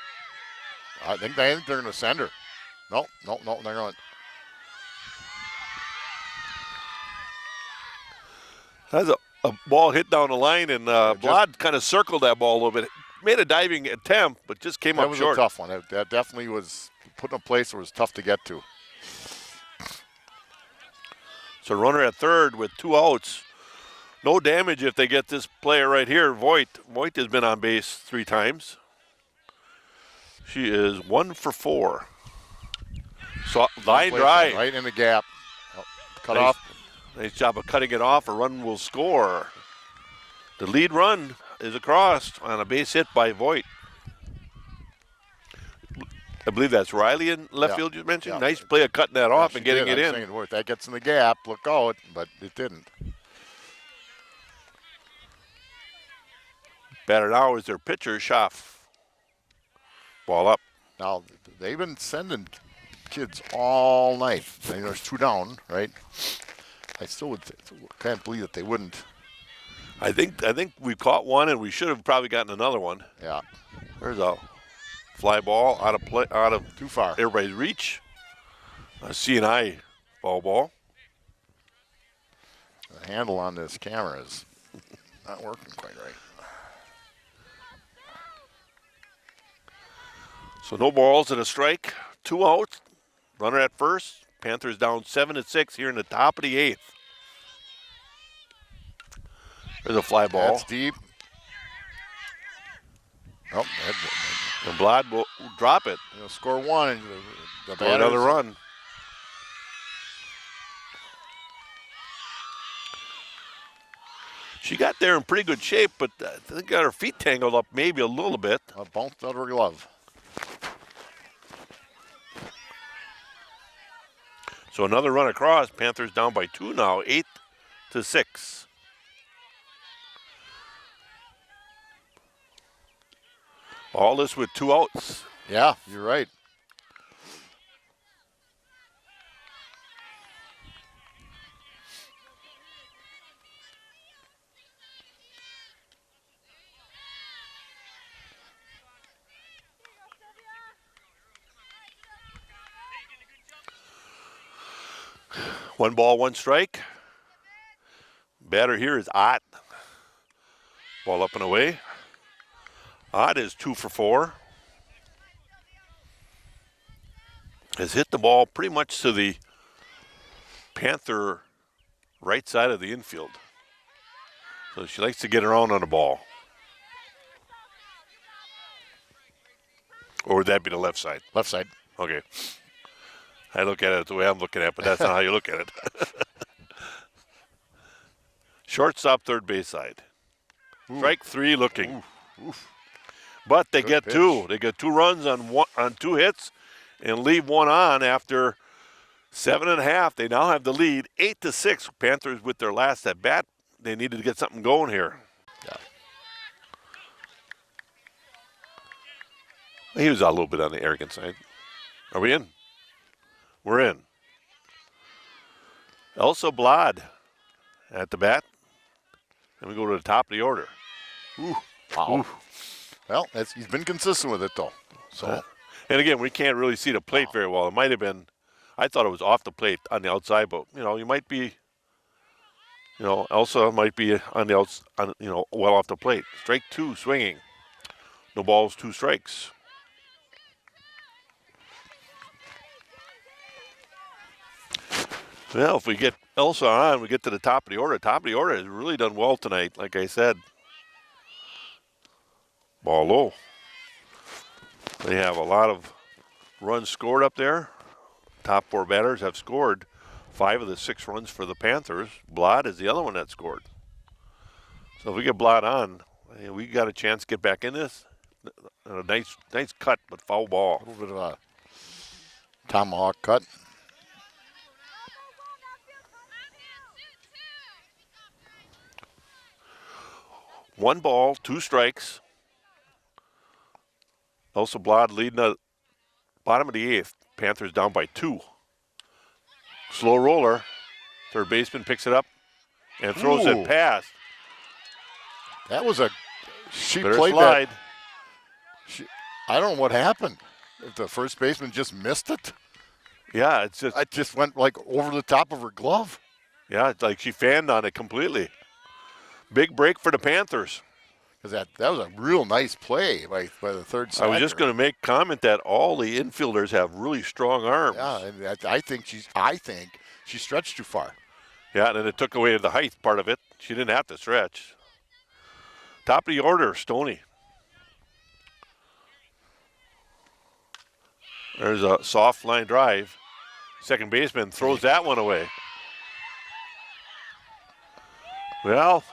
I think they're going to send her. No, they're going. That's a ball hit down the line, and Blod kind of circled that ball a little bit. Made a diving attempt, but just came That up was short. a tough one. That definitely was put in a place where it was tough to get to. So runner at third with 2 outs. No damage if they get this player right here, Voigt. Voigt has been on base 3 times. She is 1 for 4. So line drive. Right in the gap. Oh, cut Nice. off. Nice job of cutting it off. A run will score. The lead run is across on a base hit by Voigt. I believe that's Riley in left Yeah. field you mentioned. Yeah. Nice play of cutting that off She and getting did. it I'm in. saying, well, if that gets in the gap, look out, but it didn't. Batter now is their pitcher, Schaff. Ball up. Now, they've been sending kids all night. I mean, there's 2 down, right? I still can't believe that they wouldn't. I think we caught one, and we should have probably gotten another one. Yeah, There's a fly ball out of too far. everybody's reach. A C&I ball. The handle on this camera is not working quite right. So no balls and a strike. 2 outs. Runner at first. Panthers down 7-6 here in the top of the 8th. There's a fly ball. That's deep. Oh, And Blad will drop it. they'll score 1 and the For another run. She got there in pretty good shape, but I think got her feet tangled up maybe a little bit. Bounced out of her glove. So another run across. Panthers down by 2 now, 8-6. All this with 2 outs. Yeah, you're right. One ball, 1 strike. Batter here is Ott. Ball up and away. Ott is 2 for 4. Has hit the ball pretty much to the Panther right side of the infield. So she likes to get around on the ball. Or would that be the left side? Left side. Okay. I look at it the way I'm looking at it, but that's not how you look at it. Shortstop, third base side. Strike 3 looking. But they Good get pitch. 2. They get 2 runs on 2 hits and leave 1 on after 7.5. They now have the lead, 8-6. Panthers with their last at bat. They needed to get something going here. Yeah. He was a little bit on the arrogant side. Are we in? We're in. Elsa Blad at the bat. And we go to the top of the order. Wow. Well, he's been consistent with it, though. So, And again, we can't really see the plate very well. It might have been, I thought it was off the plate on the outside, but, you might be, Elsa might be on the outside, well off the plate. Strike 2, swinging. No balls, 2 strikes. Well, if we get Elsa on, we get to the top of the order. Top of the order has really done well tonight, like I said. Ball low. They have a lot of runs scored up there. Top 4 batters have scored 5 of the 6 runs for the Panthers. Blad is the other one that scored. So if we get Blad on, we got a chance to get back in this. A nice cut, but foul ball. a little bit of a tomahawk cut. One ball, 2 strikes. Elsa Blad leading the bottom of the 8th. Panthers down by 2. Slow roller. Third baseman picks it up and throws Ooh. it past. That was she Better played slide. that. I don't know what happened. If the first baseman just missed it, Yeah, it's just it just went like over the top of her glove. it's like she fanned on it completely. Big break for the Panthers. Because that was a real nice play by the third side. I was just going to make comment that all the infielders have really strong arms. Yeah, and I think she stretched too far. Yeah, and then it took away the height part of it. She didn't have to stretch. Top of the order, Stoney. There's a soft line drive. Second baseman throws that one away. Well,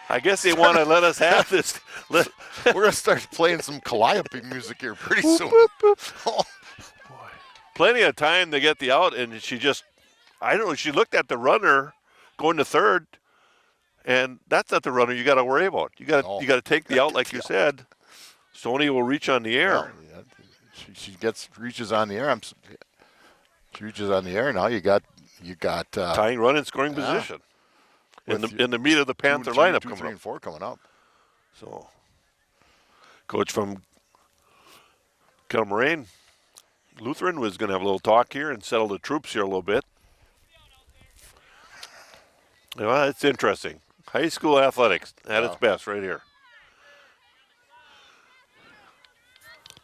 I guess they want to let us have this. We're gonna start playing some Calliope music here pretty soon. Oh, Plenty of time to get the out, and she just, I don't know, she looked at the runner going to third, and that's not the runner you got to worry about. You got to take the out like you said. Sony will reach on the air. well, yeah, she reaches on the air. She reaches on the air. Now you got Tying run in scoring position. In the meat of the Panther lineup two, coming three, up. and 4 coming up. So, coach from Kilmarine Lutheran was going to have a little talk here and settle the troops here a little bit. Well, it's interesting. High school athletics at its best right here.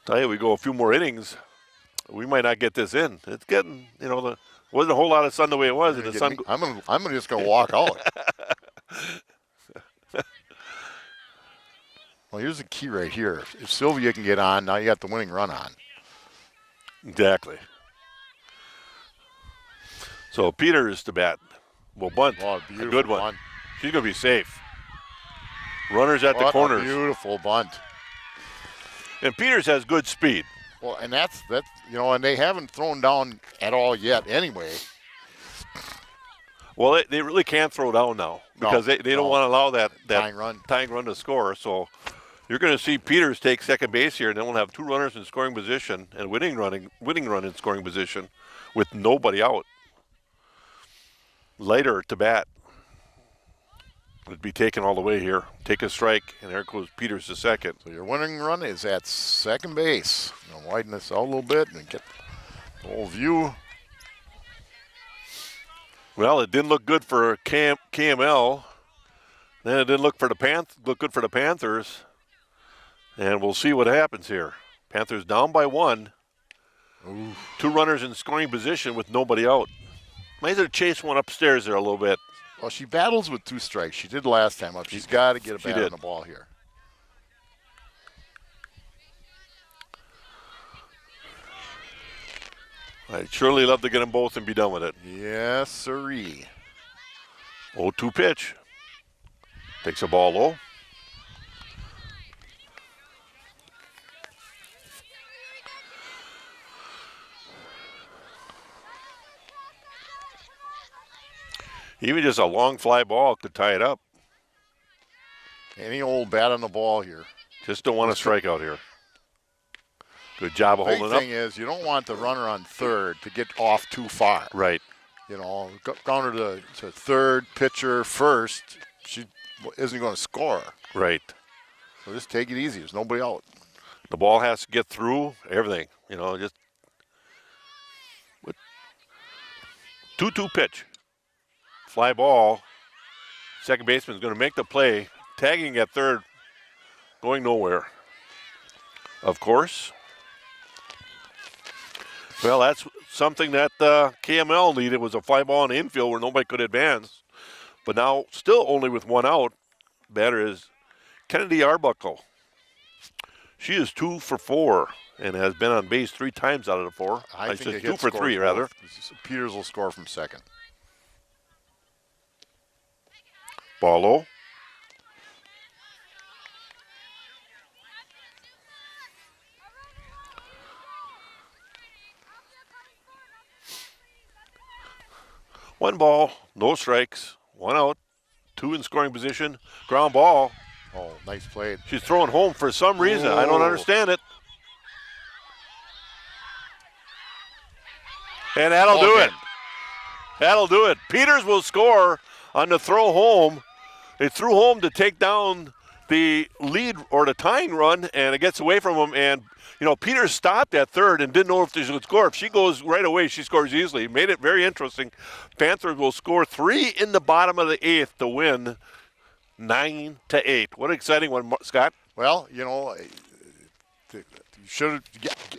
Tell you, we go a few more innings, we might not get this in. It's getting, wasn't a whole lot of sun the way it was. And the sun. I'm just gonna walk out. Well, here's the key right here. If Sylvia can get on, now you got the winning run on. Exactly. So Peters to bat. Will bunt. Oh, a good one. bunt. She's going to be safe. Runners at the What corners. a beautiful bunt. And Peters has good speed. Well, and that's and they haven't thrown down at all yet anyway. Well, they really can't throw down now because they don't want to allow that tying run to score. So you're going to see Peters take second base here, and then we'll have two runners in scoring position and winning run in scoring position with nobody out. Leiter to bat. Would be taken all the way here. Take a strike, and there goes Peters to second. So your winning run is at second base. Widen this out a little bit and get the whole view. Well, it didn't look good for KML. Then it didn't look good for the Panthers. And we'll see what happens here. Panthers down by 1. Ooh. Two runners in scoring position with nobody out. Might have chased one upstairs there a little bit. Well, she battles with 2 strikes. She did last time up. She's got to get a bat on the ball here. I'd surely love to get them both and be done with it. Yes, sirree. 0-2 pitch. Takes a ball low. Even just a long fly ball could tie it up. Any old bat on the ball here. Just don't want to strike out here. Good job of holding up. The thing is, you don't want the runner on third to get off too far. Right. Counter to third, pitcher first, she isn't going to score. Right. So just take it easy. There's nobody out. The ball has to get through everything. Just 2-2 pitch. Fly ball. Second baseman is going to make the play. Tagging at third. Going nowhere. Of course. Well, that's something that KML needed, was a fly ball in the infield where nobody could advance. But now, still only with 1 out, batter is Kennedy Arbuckle. She is 2 for 4 and has been on base 3 times out of the 4. I think 2 for 3, rather. Peters will score from second. Ball low. One ball, no strikes, 1 out, 2 in scoring position, ground ball. Oh, nice play. She's throwing home for some reason. I don't understand it. And that'll do it. That'll do it. Peters will score on the throw home. It threw home to take down the lead or the tying run, and it gets away from him. And, Peters stopped at third and didn't know if she would score. If she goes right away, she scores easily. Made it very interesting. Panthers will score 3 in the bottom of the 8th to win 9-8. What an exciting one, Scott. Well, you should,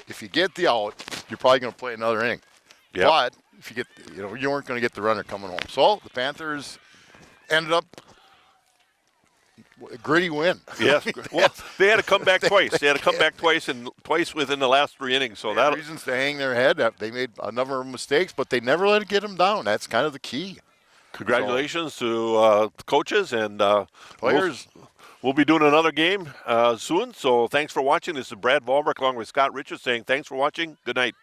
if you get the out, you're probably going to play another inning. Yep. But if you get, you weren't going to get the runner coming home. So the Panthers ended up a gritty win. Yes. Well, they had to come back twice. They had to come back twice, and twice within the last 3 innings. So that reasons to hang their head. They made a number of mistakes, but they never let it get them down. That's kind of the key. Congratulations to the coaches and Players. We'll be doing another game soon. So thanks for watching. This is Brad Volberg along with Scott Richards saying thanks for watching. Good night.